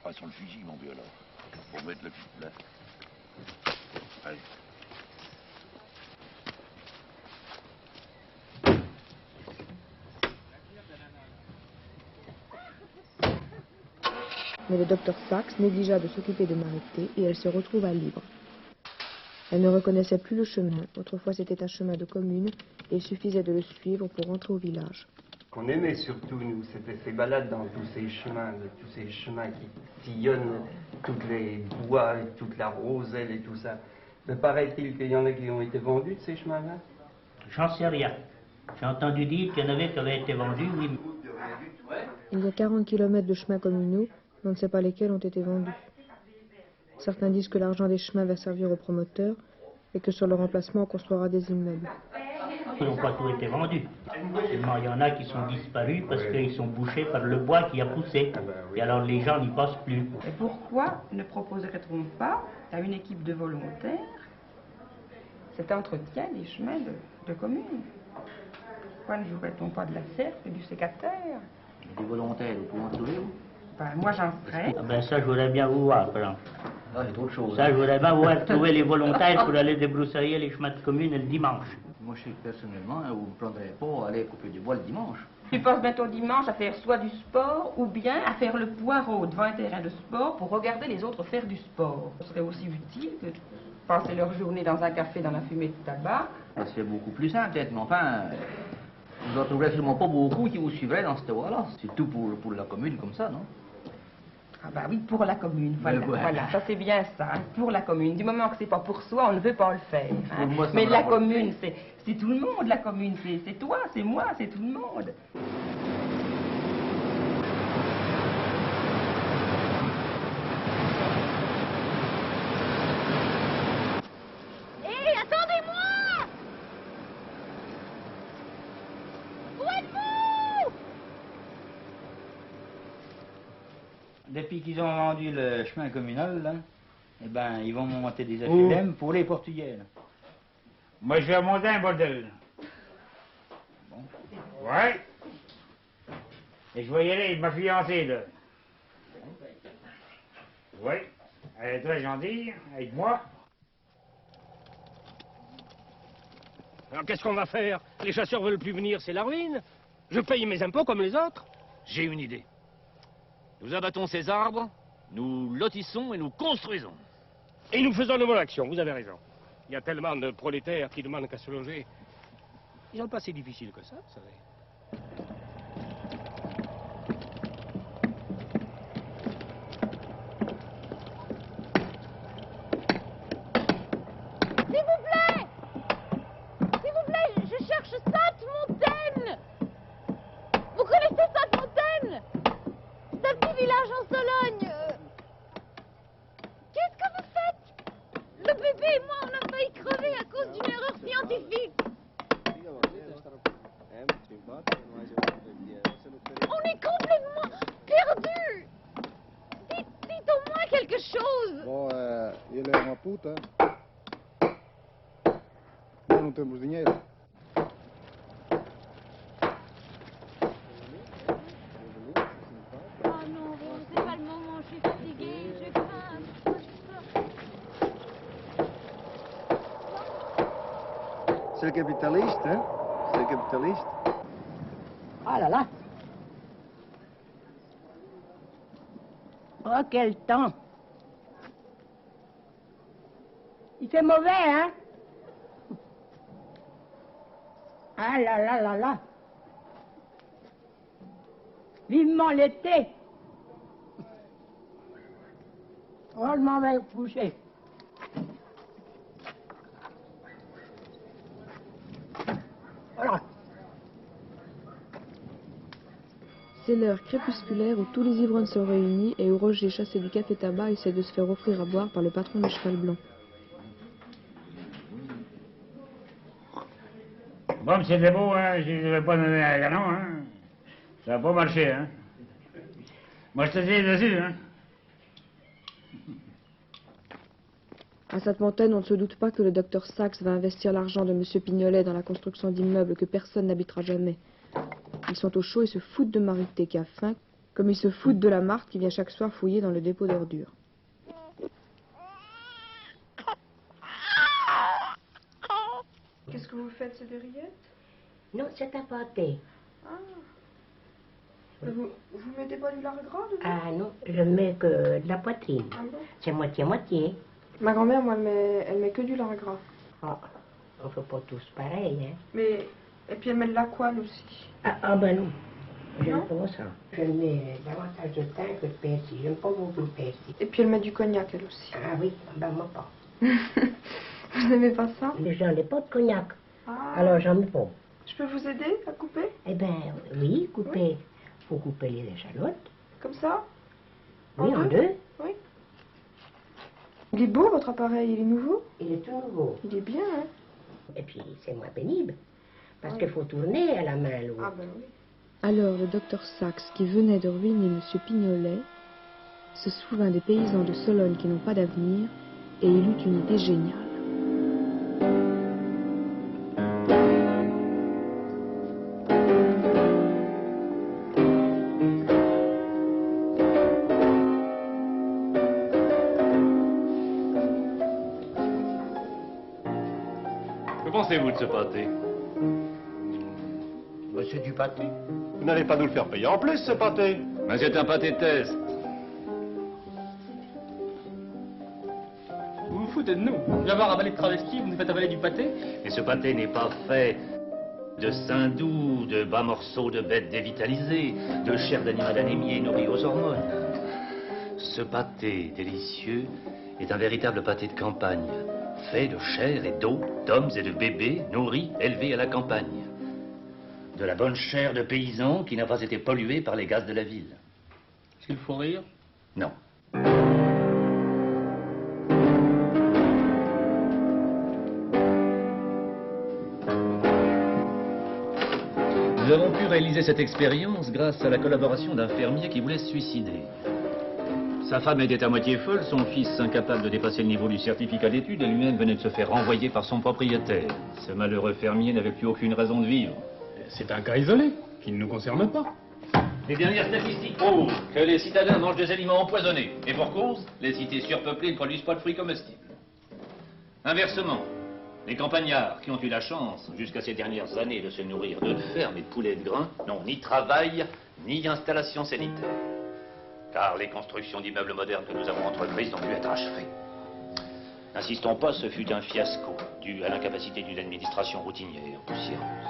[SPEAKER 5] Pas sur le fusil, mon vieux, alors. Pour mettre le pied là. Allez.
[SPEAKER 3] Mais le docteur Sachs négligea de s'occuper de Marité et elle se retrouva libre. Elle ne reconnaissait plus le chemin. Autrefois, c'était un chemin de commune et il suffisait de le suivre pour rentrer au village.
[SPEAKER 1] Qu'on aimait surtout, nous, c'était ces balades dans tous ces chemins qui sillonnent toutes les bois, et toute la roselle et tout ça. Mais paraît-il qu'il y en a qui ont été vendus de ces chemins-là?
[SPEAKER 8] J'en sais rien. J'ai entendu dire qu'il y en avait qui avaient été vendus, oui.
[SPEAKER 3] Il y a 40 kilomètres de chemins communaux, mais on ne sait pas lesquels ont été vendus. Certains disent que l'argent des chemins va servir aux promoteurs et que sur leur emplacement on construira des immeubles.
[SPEAKER 8] Ils n'ont pas tous été vendus. Seulement, il y en a qui sont disparus parce qu'ils sont bouchés par le bois qui a poussé. Et alors les gens n'y passent plus.
[SPEAKER 10] Et pourquoi ne proposerait-on pas à une équipe de volontaires cet entretien des chemins de commune? Pourquoi ne jouerait-on pas de la serpe et du sécateur?
[SPEAKER 15] Des volontaires, vous pouvez en trouver où?
[SPEAKER 10] Ben, moi j'en serais.
[SPEAKER 8] Ah ben ça, je voudrais bien vous voir, par exemple.
[SPEAKER 15] Ah, c'est autre chose.
[SPEAKER 8] Ça, je voudrais bien voir trouver les volontaires pour aller débroussailler les chemins de commune le dimanche.
[SPEAKER 15] Moi, je sais que personnellement, vous ne me prendrez pas à aller couper du bois le dimanche.
[SPEAKER 10] Tu passes bientôt dimanche à faire soit du sport ou bien à faire le poireau devant un terrain de sport pour regarder les autres faire du sport. Ce serait aussi utile que de passer leur journée dans un café dans la fumée de tabac.
[SPEAKER 15] Ça serait beaucoup plus simple, peut-être, mais enfin, vous n'en trouverez sûrement pas beaucoup qui vous suivraient dans cette voie-là. C'est tout pour la commune comme ça, non?
[SPEAKER 10] Ah bah oui, pour la commune, voilà,
[SPEAKER 15] ouais.
[SPEAKER 10] voilà, ça c'est bien ça, hein, pour la commune. Du moment que c'est pas pour soi, on ne veut pas le faire. Hein.
[SPEAKER 15] Moi,
[SPEAKER 10] mais la commune, c'est tout le monde, la commune, c'est toi, c'est moi, c'est tout le monde.
[SPEAKER 16] Hé, attendez-moi! Où êtes-vous?
[SPEAKER 15] Depuis qu'ils ont vendu le chemin communal, là, eh ben, ils vont monter des HLM pour les Portugais. Là.
[SPEAKER 18] Moi, je vais monter un bordel.
[SPEAKER 15] Bon.
[SPEAKER 18] Ouais. Et je vais y aller avec ma fiancée, là. Oui. Elle est très gentille, avec moi. Alors, qu'est-ce qu'on va faire? Les chasseurs veulent plus venir, c'est la ruine. Je paye mes impôts comme les autres.
[SPEAKER 20] J'ai une idée. Nous abattons ces arbres, nous lotissons et nous construisons.
[SPEAKER 18] Et nous faisons de bonnes actions, vous avez raison. Il y a tellement de prolétaires qui demandent qu'à se loger. Ils n'ont pas si difficile que ça, vous savez.
[SPEAKER 16] S'il vous plaît, je cherche Sainte-Montaine. Vous connaissez Sainte-Montaine? C'est un petit village en Sologne. Qu'est-ce que vous faites? Le bébé et moi, on a failli crever à cause d'une erreur scientifique. On est complètement perdus. Dites au moins quelque chose.
[SPEAKER 11] Bom, ele é uma puta. Nós não temos dinheiro.
[SPEAKER 16] Oh non, c'est pas le moment, je suis fatiguée, j'ai faim.
[SPEAKER 11] C'est capitaliste, hein? C'est capitaliste.
[SPEAKER 19] Ah là là. Oh, quel temps. Il fait mauvais, hein? Ah là là là là. Vivement l'été. Oh, je m'en vais coucher. Voilà.
[SPEAKER 3] C'est l'heure crépusculaire où tous les ivrognes sont réunis et où Roger, chassé du café-tabac, essaie de se faire offrir à boire par le patron du cheval blanc.
[SPEAKER 18] Bon, c'était beau, hein, je ne vais pas donner un canon, hein. Ça va pas marcher, hein. Moi, je te dis dessus, hein.
[SPEAKER 3] À Sainte-Montaine, on ne se doute pas que le docteur Sachs va investir l'argent de M. Pignolet dans la construction d'immeubles que personne n'habitera jamais. Ils sont au chaud et se foutent de Marité qui a faim, comme ils se foutent de la Marthe qui vient chaque soir fouiller dans le dépôt d'ordures.
[SPEAKER 10] Qu'est-ce que vous faites, Sévériette?
[SPEAKER 19] Non, c'est un pâté.
[SPEAKER 10] Ah.
[SPEAKER 3] Vous mettez pas du lard gras dedans?
[SPEAKER 19] Ah non, je mets que de la poitrine.
[SPEAKER 3] Ah bon?
[SPEAKER 19] C'est moitié-moitié.
[SPEAKER 3] Ma grand-mère, moi, elle met que du lard gras.
[SPEAKER 19] Ah, on fait pas tous pareil, hein.
[SPEAKER 3] Mais, et puis elle met de la couenne aussi.
[SPEAKER 19] Ah ben non, j'aime pas ça. Je mets davantage de thym que de persil, j'aime pas beaucoup le persil.
[SPEAKER 3] Et puis elle met du cognac, elle aussi.
[SPEAKER 19] Ah oui, ben moi pas.
[SPEAKER 3] Vous n'aimez pas ça?
[SPEAKER 19] Mais j'en ai pas de cognac,
[SPEAKER 3] Ah.
[SPEAKER 19] alors j'en mets pas.
[SPEAKER 3] Je peux vous aider à couper?
[SPEAKER 19] Eh ben oui, couper. Faut couper les échalotes.
[SPEAKER 3] Comme ça?
[SPEAKER 19] Oui, en deux.
[SPEAKER 3] Oui. Il est beau votre appareil, il est nouveau?
[SPEAKER 19] Il est tout nouveau.
[SPEAKER 3] Il est bien, hein?
[SPEAKER 19] Et puis c'est moins pénible. Parce qu'il faut tourner à la main l'eau.
[SPEAKER 3] Ah ben oui. Alors le docteur Saxe, qui venait de ruiner M. Pignolet, se souvint des paysans de Sologne qui n'ont pas d'avenir, et il eut une idée géniale.
[SPEAKER 20] Que pensez-vous de ce pâté?
[SPEAKER 5] Ben, c'est du pâté. Vous n'allez pas nous le faire payer en plus, ce pâté.
[SPEAKER 20] Mais c'est un pâté test.
[SPEAKER 6] Vous vous foutez de nous. Je viens voir avaler de travesti, vous nous faites avaler du pâté?
[SPEAKER 20] Et ce pâté n'est pas fait de sein doux, de bas morceaux de bêtes dévitalisées, de chair d'animal anémié nourri aux hormones. Ce pâté délicieux est un véritable pâté de campagne, fait de chair et d'eau, d'hommes et de bébés nourris, élevés à la campagne. De la bonne chair de paysans qui n'a pas été polluée par les gaz de la ville.
[SPEAKER 6] Est-ce qu'il faut rire?
[SPEAKER 20] Non. Nous avons pu réaliser cette expérience grâce à la collaboration d'un fermier qui voulait se suicider. Sa femme était à moitié folle, son fils incapable de dépasser le niveau du certificat d'études et lui-même venait de se faire renvoyer par son propriétaire. Ce malheureux fermier n'avait plus aucune raison de vivre.
[SPEAKER 6] C'est un cas isolé, qui ne nous concerne pas.
[SPEAKER 20] Les dernières statistiques prouvent que les citadins mangent des aliments empoisonnés. Et pour cause, les cités surpeuplées ne produisent pas de fruits comestibles. Inversement, les campagnards qui ont eu la chance, jusqu'à ces dernières années, de se nourrir de fermes et de poulets de grains, n'ont ni travail, ni installation sanitaire. Car les constructions d'immeubles modernes que nous avons entreprises n'ont pu être achevées. N'insistons pas, ce fut un fiasco, dû à l'incapacité d'une administration routinière, poussiéreuse.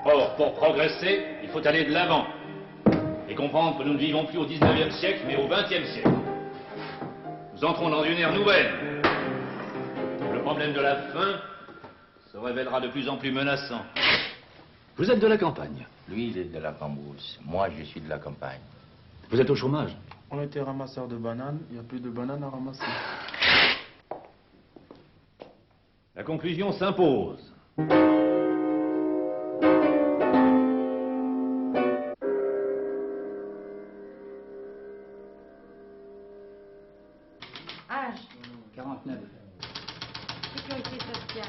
[SPEAKER 20] Or, pour progresser, il faut aller de l'avant. Et comprendre que nous ne vivons plus au 19e siècle, mais au 20e siècle. Nous entrons dans une ère nouvelle. Le problème de la faim se révélera de plus en plus menaçant. Vous êtes de la campagne?
[SPEAKER 5] Lui, il est de la cambrousse. Moi, je suis de la campagne.
[SPEAKER 20] Vous êtes au chômage?
[SPEAKER 7] On était ramasseurs de bananes, il n'y a plus de bananes à ramasser.
[SPEAKER 20] La conclusion s'impose.
[SPEAKER 19] Âge 49. Sécurité sociale.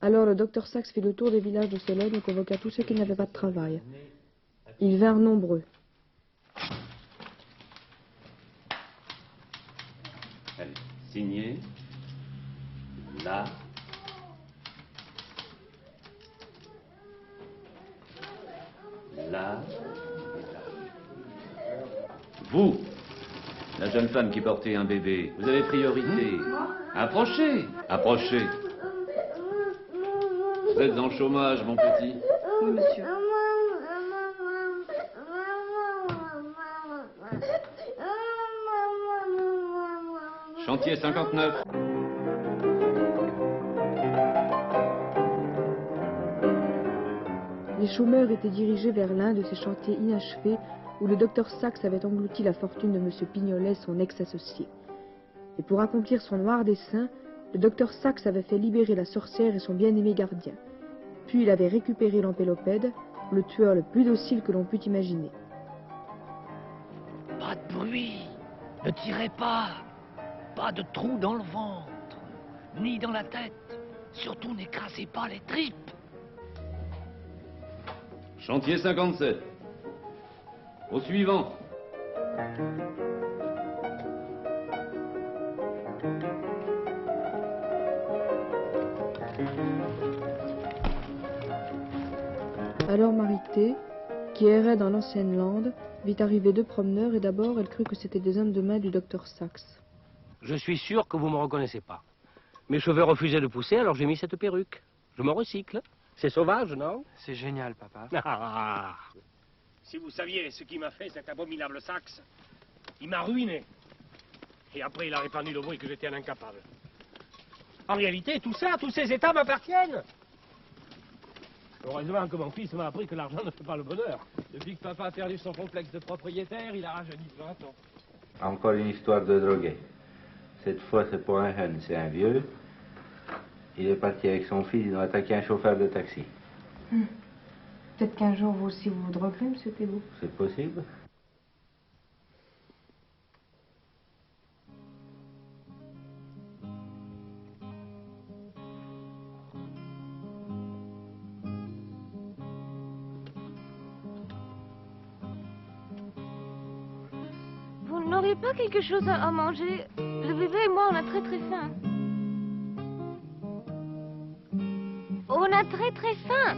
[SPEAKER 3] Alors le docteur Saxe fit le tour des villages de Sologne et convoqua tous ceux qui n'avaient pas de travail. Ils vinrent nombreux.
[SPEAKER 20] Allez, signez. Là. Là. Vous, la jeune femme qui portait un bébé, vous avez priorité. Approchez, approchez. Vous êtes en chômage, mon petit.
[SPEAKER 3] Oui, monsieur.
[SPEAKER 20] Chantier 59.
[SPEAKER 3] Les chômeurs étaient dirigés vers l'un de ces chantiers inachevés où le docteur Saxe avait englouti la fortune de M. Pignolet, son ex-associé. Et pour accomplir son noir dessein, le docteur Saxe avait fait libérer la sorcière et son bien-aimé gardien. Puis il avait récupéré l'empélopède, le tueur le plus docile que l'on pût imaginer.
[SPEAKER 12] Pas de bruit, ne tirez pas, pas de trou dans le ventre, ni dans la tête, surtout n'écrasez pas les tripes.
[SPEAKER 20] Chantier 57. Au suivant.
[SPEAKER 3] Alors Marité, qui errait dans l'ancienne lande, vit arriver 2 promeneurs et d'abord elle crut que c'étaient des hommes de main du docteur Sax.
[SPEAKER 18] Je suis sûr que vous me reconnaissez pas. Mes cheveux refusaient de pousser, alors j'ai mis cette perruque. Je me recycle. C'est sauvage, non?
[SPEAKER 2] C'est génial, papa.
[SPEAKER 18] Ah. Si vous saviez ce qu'il m'a fait, cet abominable Sax, il m'a ruiné. Et après, il a répandu le bruit que j'étais un incapable. En réalité, tout ça, tous ces états m'appartiennent. Heureusement que mon fils m'a appris que l'argent ne fait pas le bonheur.
[SPEAKER 2] Depuis que papa a perdu son complexe de propriétaire, il a rajeuni de 20 ans.
[SPEAKER 13] Encore une histoire de drogué. Cette fois, c'est pas un jeune, c'est un vieux. Il est parti avec son fils, ils ont attaqué un chauffeur de taxi.
[SPEAKER 3] Peut-être qu'un jour, vous aussi, vous droguerez, monsieur Thébault.
[SPEAKER 13] C'est possible.
[SPEAKER 23] Vous n'auriez pas quelque chose à manger? Le bébé et moi, on a très faim. On a très faim.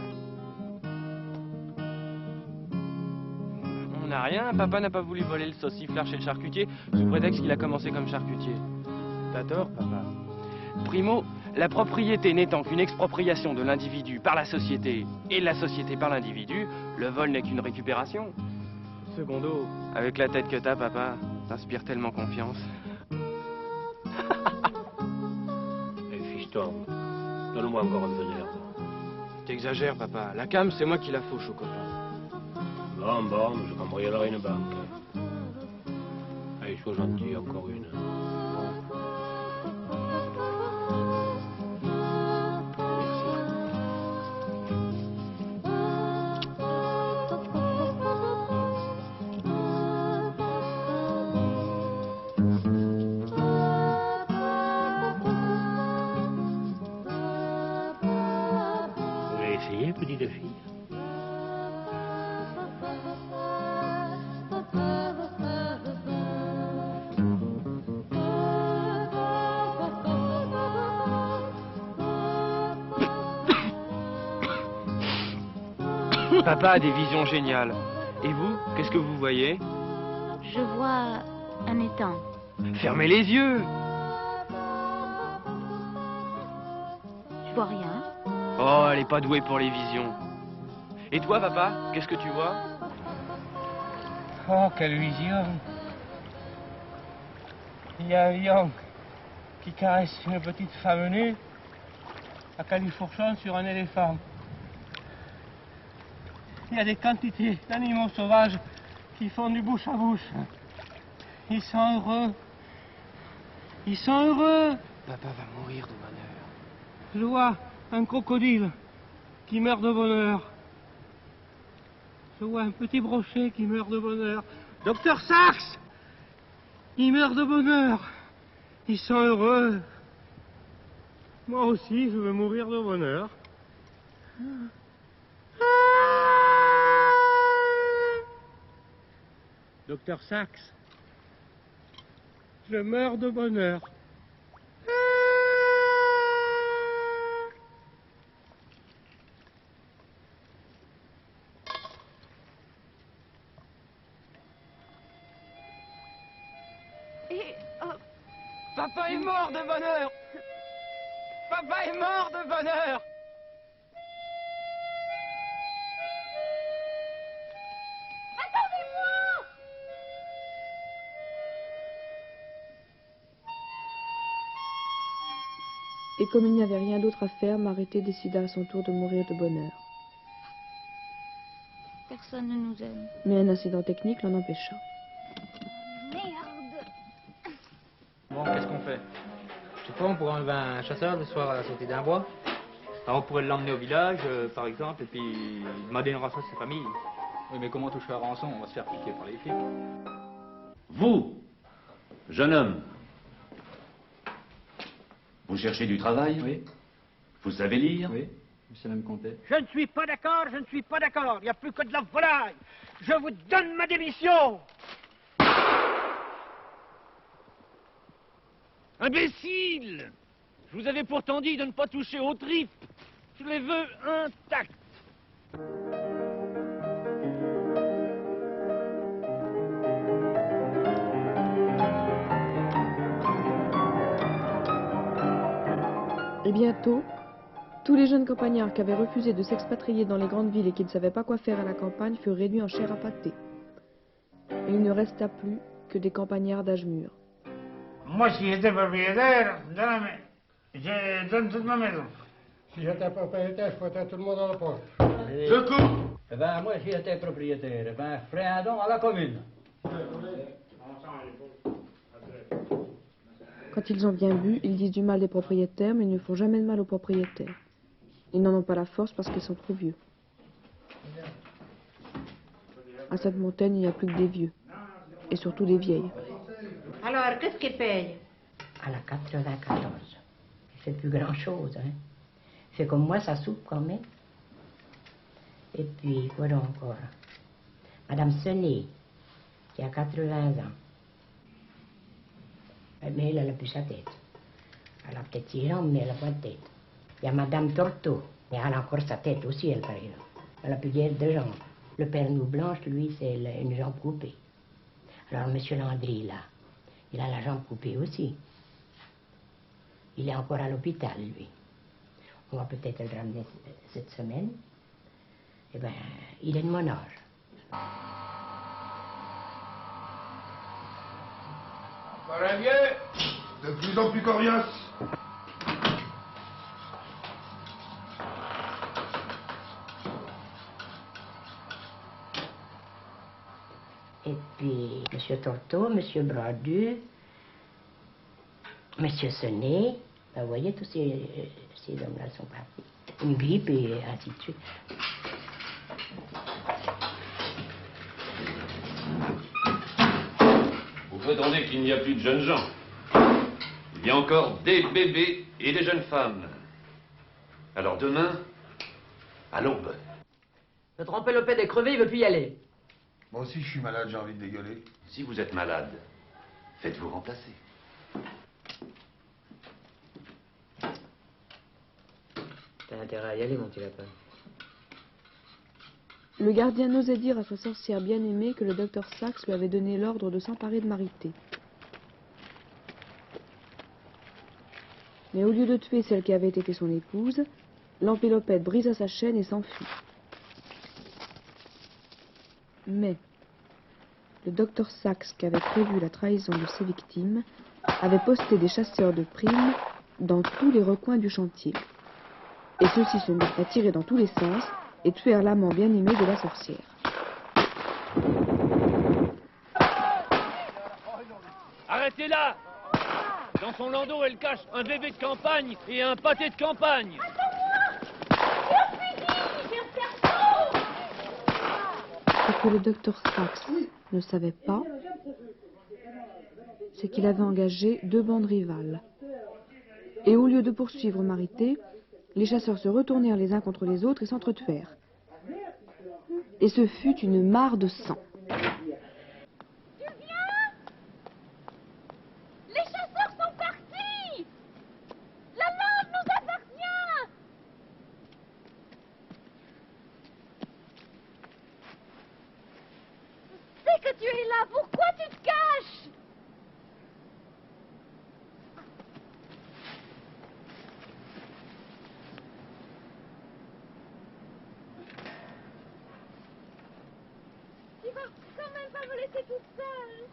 [SPEAKER 2] On n'a rien, papa n'a pas voulu voler le sauciflard chez le charcutier, sous prétexte qu'il a commencé comme charcutier. T'as tort, papa. Primo, la propriété n'étant qu'une expropriation de l'individu par la société et la société par l'individu, le vol n'est qu'une récupération. Secondo, avec la tête que t'as, papa, t'inspires tellement confiance.
[SPEAKER 18] Eh, fiston, donne-moi encore un peu d'air.
[SPEAKER 2] T'exagères, papa. La cam, c'est moi qui la fauche au copain.
[SPEAKER 18] Bon, je cambriolerai une banque. Allez, sois gentil, encore une. Vous voulez essayer, petite fille?
[SPEAKER 2] Papa a des visions géniales. Et vous, qu'est-ce que vous voyez?
[SPEAKER 16] Je vois un étang.
[SPEAKER 2] Fermez les yeux!
[SPEAKER 16] Je vois rien.
[SPEAKER 2] Oh, elle est pas douée pour les visions. Et toi, papa, qu'est-ce que tu vois?
[SPEAKER 18] Oh, quelle vision! Il y a un lion qui caresse une petite femme nue à califourchon sur un éléphant. Il y a des quantités d'animaux sauvages qui font du bouche à bouche. Ils sont heureux. Ils sont heureux.
[SPEAKER 2] Papa va mourir de bonheur.
[SPEAKER 18] Je vois un crocodile qui meurt de bonheur. Je vois un petit brochet qui meurt de bonheur. Docteur Sax, il meurt de bonheur. Ils sont heureux. Moi aussi, je veux mourir de bonheur. Docteur Sax, je meurs de bonheur.
[SPEAKER 2] Papa est mort de bonheur! Papa est mort de bonheur!
[SPEAKER 3] Et comme il n'y avait rien d'autre à faire, Marité décida à son tour de mourir de bonheur.
[SPEAKER 16] Personne ne nous aime.
[SPEAKER 3] Mais un incident technique l'en empêcha.
[SPEAKER 2] Bon, qu'est-ce qu'on fait?
[SPEAKER 21] Je sais pas, on pourrait enlever un chasseur le soir à la sortie d'un bois. Alors, on pourrait l'emmener au village, par exemple, et puis demander une rançon à sa famille. Oui, mais comment toucher la rançon? On va se faire piquer par les flics.
[SPEAKER 20] Vous, jeune homme, vous cherchez du travail?
[SPEAKER 21] Oui.
[SPEAKER 20] Vous savez lire?
[SPEAKER 21] Oui, monsieur me comptait.
[SPEAKER 6] Je ne suis pas d'accord, je ne suis pas d'accord. Il n'y a plus que de la volaille. Je vous donne ma démission.
[SPEAKER 18] Imbécile! Je vous avais pourtant dit de ne pas toucher aux tripes. Je les veux intactes.
[SPEAKER 3] bientôt, tous les jeunes campagnards qui avaient refusé de s'expatrier dans les grandes villes et qui ne savaient pas quoi faire à la campagne furent réduits en chair à pâté. Et il ne resta plus que des campagnards d'âge mûr.
[SPEAKER 9] Moi, si j'étais propriétaire, je donne toute ma maison.
[SPEAKER 14] Si j'étais propriétaire, je foutrais tout le monde dans la poche.
[SPEAKER 9] Je coupe.
[SPEAKER 17] Eh ben, moi, si j'étais propriétaire, eh ben, je ferais un don à la commune.
[SPEAKER 3] Quand ils ont bien bu, ils disent du mal des propriétaires, mais ils ne font jamais de mal aux propriétaires. Ils n'en ont pas la force parce qu'ils sont trop vieux. À cette montagne, il n'y a plus que des vieux. Et surtout des vieilles.
[SPEAKER 19] Alors, qu'est-ce qu'il paye? À la 94. Il fait plus grand-chose, hein. Il fait comme moi, sa soupe, quand même. Et puis, quoi donc encore? Madame Sené, qui a 80 ans. Mais elle n'a plus sa tête. Elle a peut-être 6 jambes, mais elle n'a pas de tête. Il y a Madame Torto, mais elle a encore sa tête aussi, elle, par exemple. Elle a plus de jambes. Le père Nou Blanche, lui, c'est une jambe coupée. Alors, Monsieur Landry, là, il a la jambe coupée aussi. Il est encore à l'hôpital, lui. On va peut-être le ramener cette semaine. Eh bien, il est de mon âge.
[SPEAKER 9] Encore un vieux, de plus en plus coriace.
[SPEAKER 19] Et puis, Monsieur Torto, Monsieur Bradu, Monsieur Sené, ben, vous voyez, tous ces hommes-là sont partis. Une grippe et ainsi de suite.
[SPEAKER 20] Vous prétendez qu'il n'y a plus de jeunes gens. Il y a encore des bébés et des jeunes femmes. Alors demain, à l'aube.
[SPEAKER 24] Notre empélopède est crevé, il veut plus y aller.
[SPEAKER 9] Moi aussi, je suis malade, j'ai envie de dégueuler.
[SPEAKER 20] Si vous êtes malade, faites-vous remplacer.
[SPEAKER 24] T'as intérêt à y aller, mon petit lapin.
[SPEAKER 3] Le gardien n'osait dire à sa sorcière bien-aimée que le docteur Saxe lui avait donné l'ordre de s'emparer de Marité. Mais au lieu de tuer celle qui avait été son épouse, l'empélopède brisa sa chaîne et s'enfuit. Mais le docteur Saxe, qui avait prévu la trahison de ses victimes, avait posté des chasseurs de primes dans tous les recoins du chantier. Et ceux-ci se mirent à tirer dans tous les sens et tuèrent l'amant bien-aimé de la sorcière.
[SPEAKER 18] Arrêtez-la! Dans son landau, elle cache un bébé de campagne et un pâté de campagne.
[SPEAKER 3] Ce que le docteur Saxe ne savait pas, c'est qu'il avait engagé 2 bandes rivales. Et au lieu de poursuivre Marité, les chasseurs se retournèrent les uns contre les autres et s'entretuèrent. Et ce fut une mare de sang.
[SPEAKER 16] Tu viens? Les chasseurs sont partis! La lande nous appartient! Je sais que tu es là, pourquoi tu te caches? Tu vas quand même pas me laisser toute seule.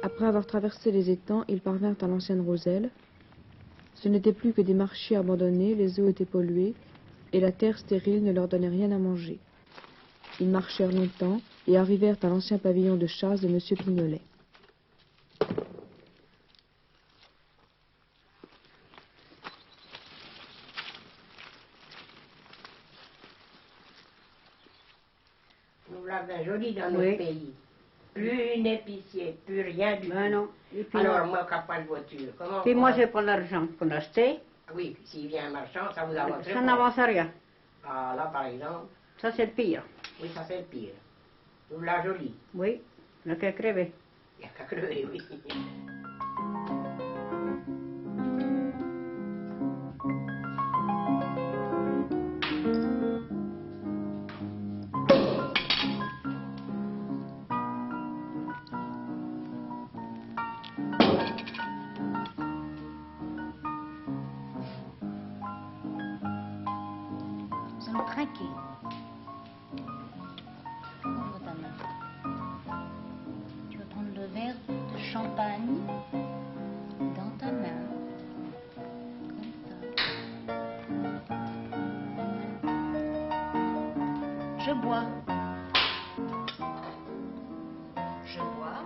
[SPEAKER 3] Après avoir traversé les étangs, ils parvinrent à l'ancienne Roselle. Ce n'était plus que des marchés abandonnés, les eaux étaient polluées, et la terre stérile ne leur donnait rien à manger. Ils marchèrent longtemps et arrivèrent à l'ancien pavillon de chasse de M. Pignolet.
[SPEAKER 19] Nous l'avons joli dans notre pays. Plus une épicier, plus rien du tout.
[SPEAKER 1] Non.
[SPEAKER 19] Alors moi, qui n'ai pas de voiture, comment...
[SPEAKER 1] Puis moi, j'ai pas l'argent pour l'acheter.
[SPEAKER 19] Oui, puis s'il vient un marchand, ça vous avance.
[SPEAKER 1] Ça n'avance rien.
[SPEAKER 19] Ah, là, par exemple.
[SPEAKER 1] Ça, c'est le pire.
[SPEAKER 19] Oui, ça, c'est le pire. Nous la jolie.
[SPEAKER 1] Oui, il n'y a qu'à crever.
[SPEAKER 19] Il n'y a qu'à crever, oui.
[SPEAKER 16] Nous allons trinquer. Ouvre ta main. Tu vas prendre le verre de champagne dans ta main. Comme ça. Je bois. Je bois.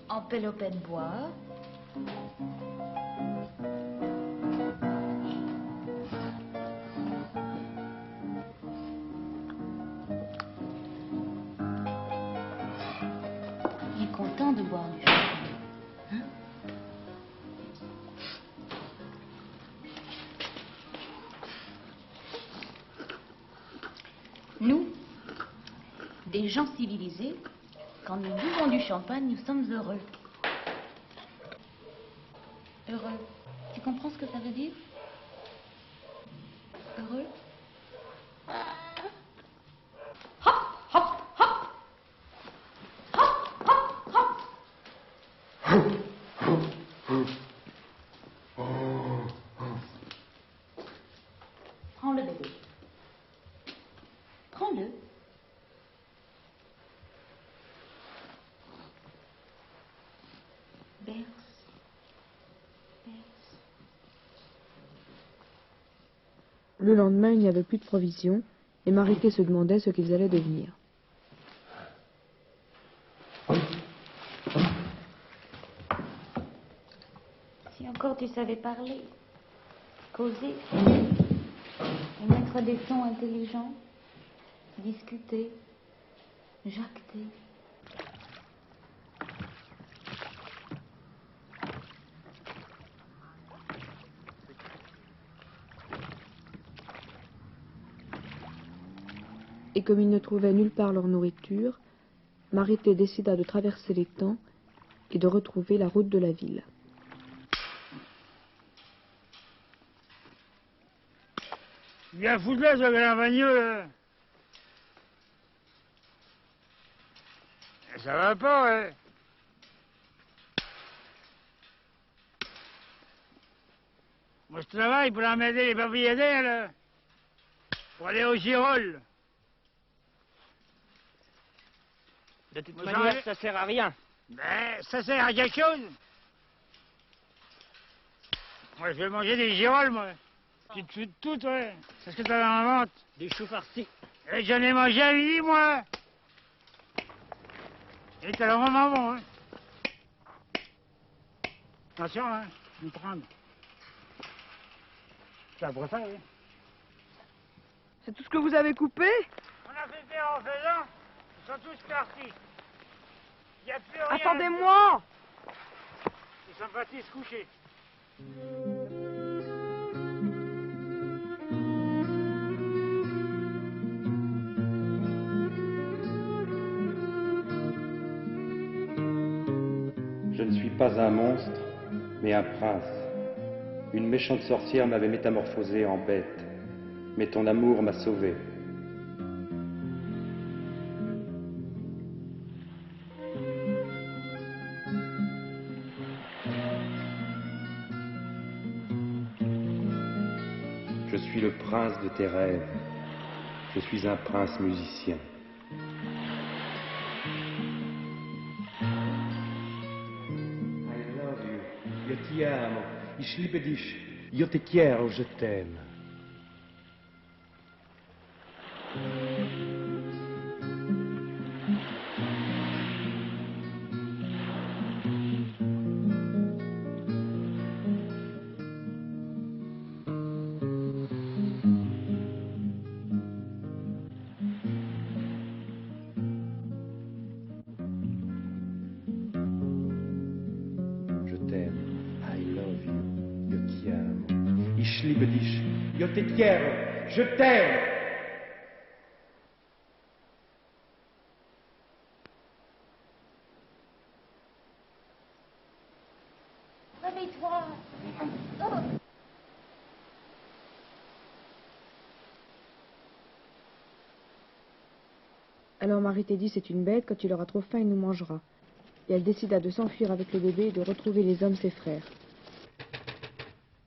[SPEAKER 16] Empélopette boire. Il est content de boire du champagne. Hein? Nous, des gens civilisés, quand nous buvons du champagne, nous sommes heureux. Heureux. Tu comprends ce que ça veut dire? Heureux? Prends-le, bébé. Prends-le. Berce. Berce.
[SPEAKER 3] Le lendemain, il n'y avait plus de provisions, et Mariquet se demandait ce qu'ils allaient devenir.
[SPEAKER 16] Si encore tu savais parler, causer, et mettre des sons intelligents, discuter, jacter.
[SPEAKER 3] Et comme ils ne trouvaient nulle part leur nourriture, Mariquet décida de traverser l'étang et de retrouver la route de la ville.
[SPEAKER 9] Bien foutu ce grand bagneux, là. Ça va pas, hein. Moi, je travaille pour emmerder les propriétaires, là. Pour aller au Girol.
[SPEAKER 2] De toute manière, ça sert à rien.
[SPEAKER 9] Ben, ça sert à quelque chose. Moi, je vais manger des girolles, moi. Tu te fous de tout, toi. C'est ce que t'as dans la vente.
[SPEAKER 2] Des choux farcis.
[SPEAKER 9] Et j'en ai mangé à midi, moi. Et t'as vraiment bon, hein. Attention, hein, me prendre. Ça préfère, hein.
[SPEAKER 3] C'est tout ce que vous avez coupé?
[SPEAKER 9] On a fait faire en faisant. Ils sont tous partis. Il n'y a plus rien.
[SPEAKER 3] Attendez-moi!
[SPEAKER 9] Ils sont partis se coucher.
[SPEAKER 4] Je ne suis pas un monstre, mais un prince. Une méchante sorcière m'avait métamorphosé en bête, mais ton amour m'a sauvé. Je suis le prince de tes rêves. Je suis un prince musicien. ti amo, ich liebe dich, yo te quiero, je t'aime. Ich liebe dich, yo te quiero, je t'aime.
[SPEAKER 16] Réveille-toi. Oh.
[SPEAKER 3] Alors Marité dit c'est une bête, quand il aura trop faim il nous mangera. Et elle décida de s'enfuir avec le bébé et de retrouver les hommes ses frères.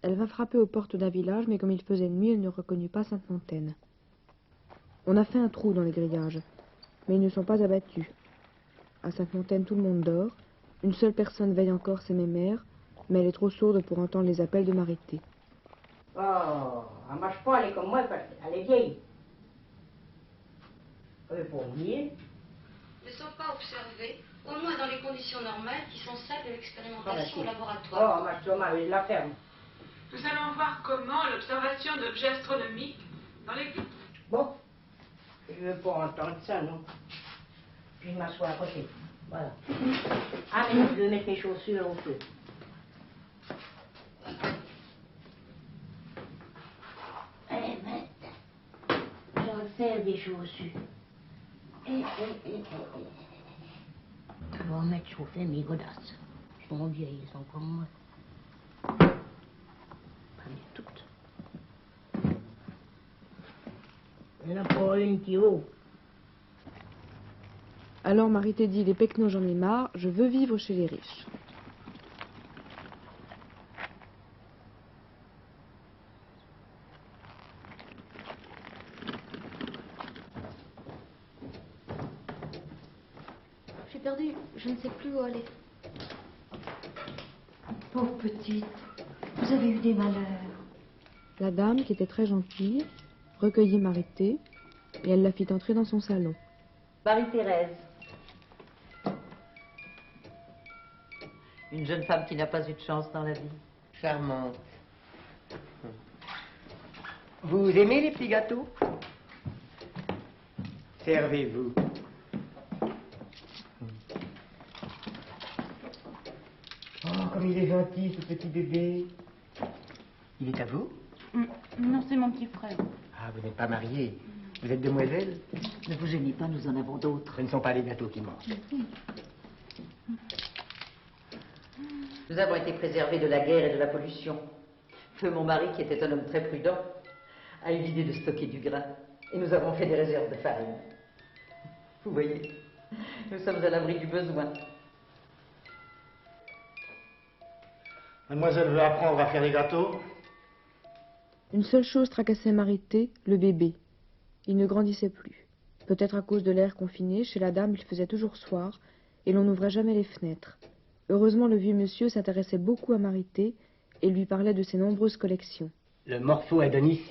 [SPEAKER 3] Elle va frapper aux portes d'un village, mais comme il faisait nuit, elle ne reconnut pas Sainte-Fontaine. On a fait un trou dans les grillages, mais ils ne sont pas abattus. À Sainte-Fontaine, tout le monde dort. Une seule personne veille encore, c'est Mémère, mais elle est trop sourde pour entendre les appels de Marité.
[SPEAKER 19] Oh, elle marche pas, elle est comme moi, parce qu'elle est vieille. Elle est pas vieille.
[SPEAKER 8] Ne sont pas observés, au moins dans les conditions normales qui sont celles de l'expérimentation au
[SPEAKER 19] Oh,
[SPEAKER 8] laboratoire.
[SPEAKER 19] ma chômage, elle la ferme.
[SPEAKER 11] Nous allons voir comment l'observation d'objets astronomiques dans les...
[SPEAKER 19] Bon, je ne veux pas entendre ça, non. Puis je m'assois à côté. Voilà. Ah, mais je veux mettre mes chaussures au feu. Allez, maintenant, j'en faire des chaussures. Je vais en mettre chauffer mes godasses. Ils sont vieilles, ils sont comme moi. Toutes. Il n'y en a pas une qui vaut.
[SPEAKER 3] Alors Marité dit, les pecnos j'en ai marre, je veux vivre chez les riches.
[SPEAKER 8] J'ai perdu, je ne sais plus où aller.
[SPEAKER 16] Pauvre petite, vous avez eu des malheurs.
[SPEAKER 3] La dame, qui était très gentille, recueillit Marité et elle la fit entrer dans son salon.
[SPEAKER 15] Marie-Thérèse. Une jeune femme qui n'a pas eu de chance dans la vie.
[SPEAKER 22] Charmante. Vous aimez les petits gâteaux? Servez-vous. Oh, comme il est gentil, ce petit bébé. Il est à vous?
[SPEAKER 16] Non, c'est mon petit frère.
[SPEAKER 22] Ah, vous n'êtes pas mariée. Vous êtes demoiselle?
[SPEAKER 15] Ne vous gênez pas, nous en avons d'autres.
[SPEAKER 22] Ce ne sont pas les gâteaux qui manquent.
[SPEAKER 15] Nous avons été préservés de la guerre et de la pollution. Feu, mon mari, qui était un homme très prudent, a eu l'idée de stocker du grain. Et nous avons fait des réserves de farine. Vous voyez, nous sommes à l'abri du besoin.
[SPEAKER 17] Mademoiselle veut apprendre à faire des gâteaux?
[SPEAKER 3] Une seule chose tracassait Marité, le bébé. Il ne grandissait plus. Peut-être à cause de l'air confiné, chez la dame il faisait toujours soir, et l'on n'ouvrait jamais les fenêtres. Heureusement, le vieux monsieur s'intéressait beaucoup à Marité et lui parlait de ses nombreuses collections.
[SPEAKER 22] Le morceau Adonis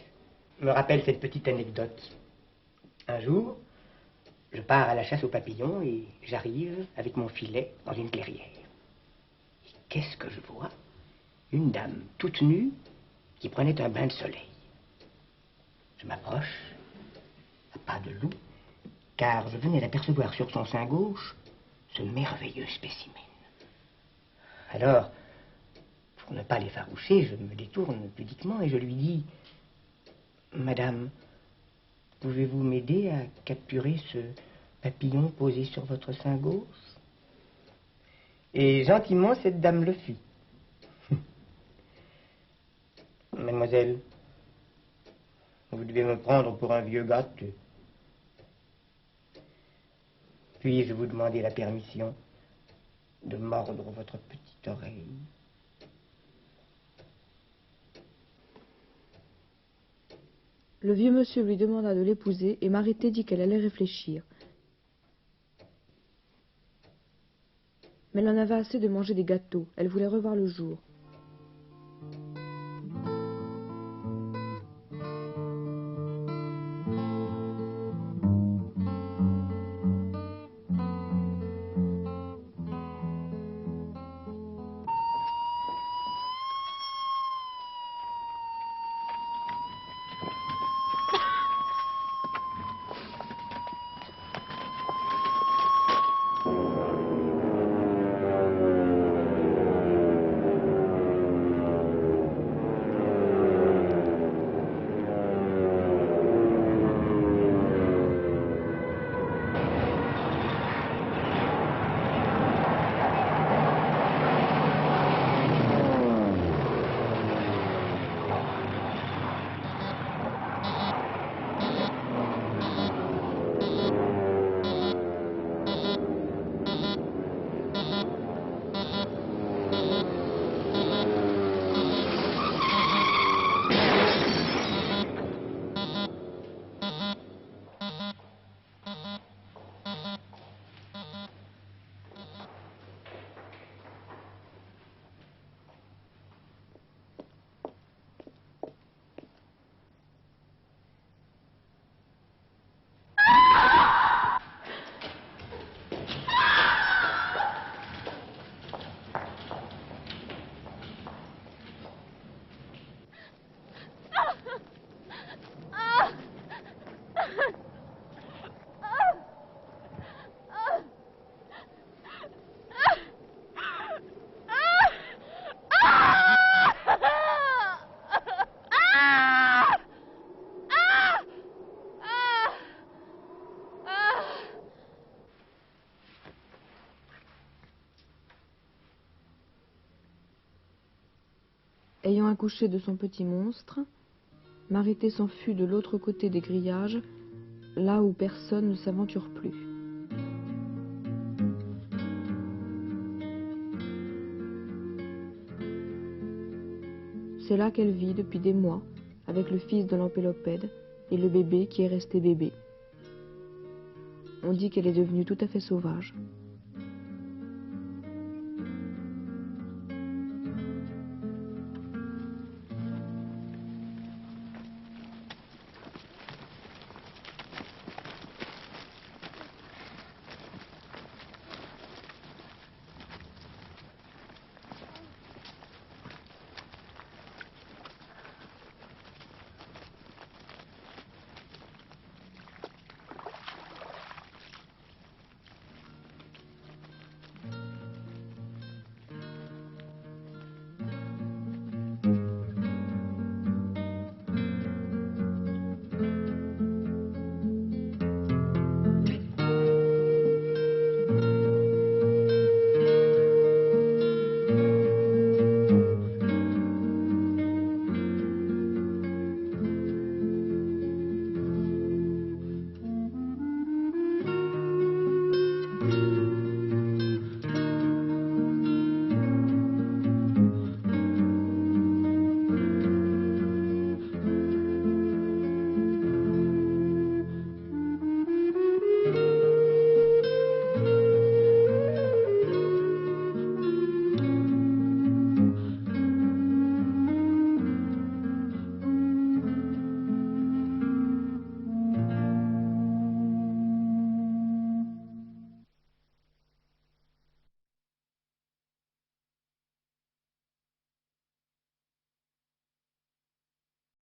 [SPEAKER 22] me rappelle cette petite anecdote. Un jour, je pars à la chasse aux papillons et j'arrive avec mon filet dans une clairière. Et qu'est-ce que je vois? Une dame toute nue qui prenait un bain de soleil. Je m'approche, à pas de loup, car je venais d'apercevoir sur son sein gauche ce merveilleux spécimen. Alors, pour ne pas l'effaroucher, je me détourne pudiquement et je lui dis « Madame, pouvez-vous m'aider à capturer ce papillon posé sur votre sein gauche ?» Et gentiment, cette dame le fit. « Mademoiselle, vous devez me prendre pour un vieux gâteux. Puis-je vous demander la permission de mordre votre petite oreille? »
[SPEAKER 3] Le vieux monsieur lui demanda de l'épouser et Marité dit qu'elle allait réfléchir. Mais elle en avait assez de manger des gâteaux, elle voulait revoir le jour. Ayant accouché de son petit monstre, Marité s'enfuit de l'autre côté des grillages, là où personne ne s'aventure plus. C'est là qu'elle vit depuis des mois, avec le fils de l'empélopède et le bébé qui est resté bébé. On dit qu'elle est devenue tout à fait sauvage.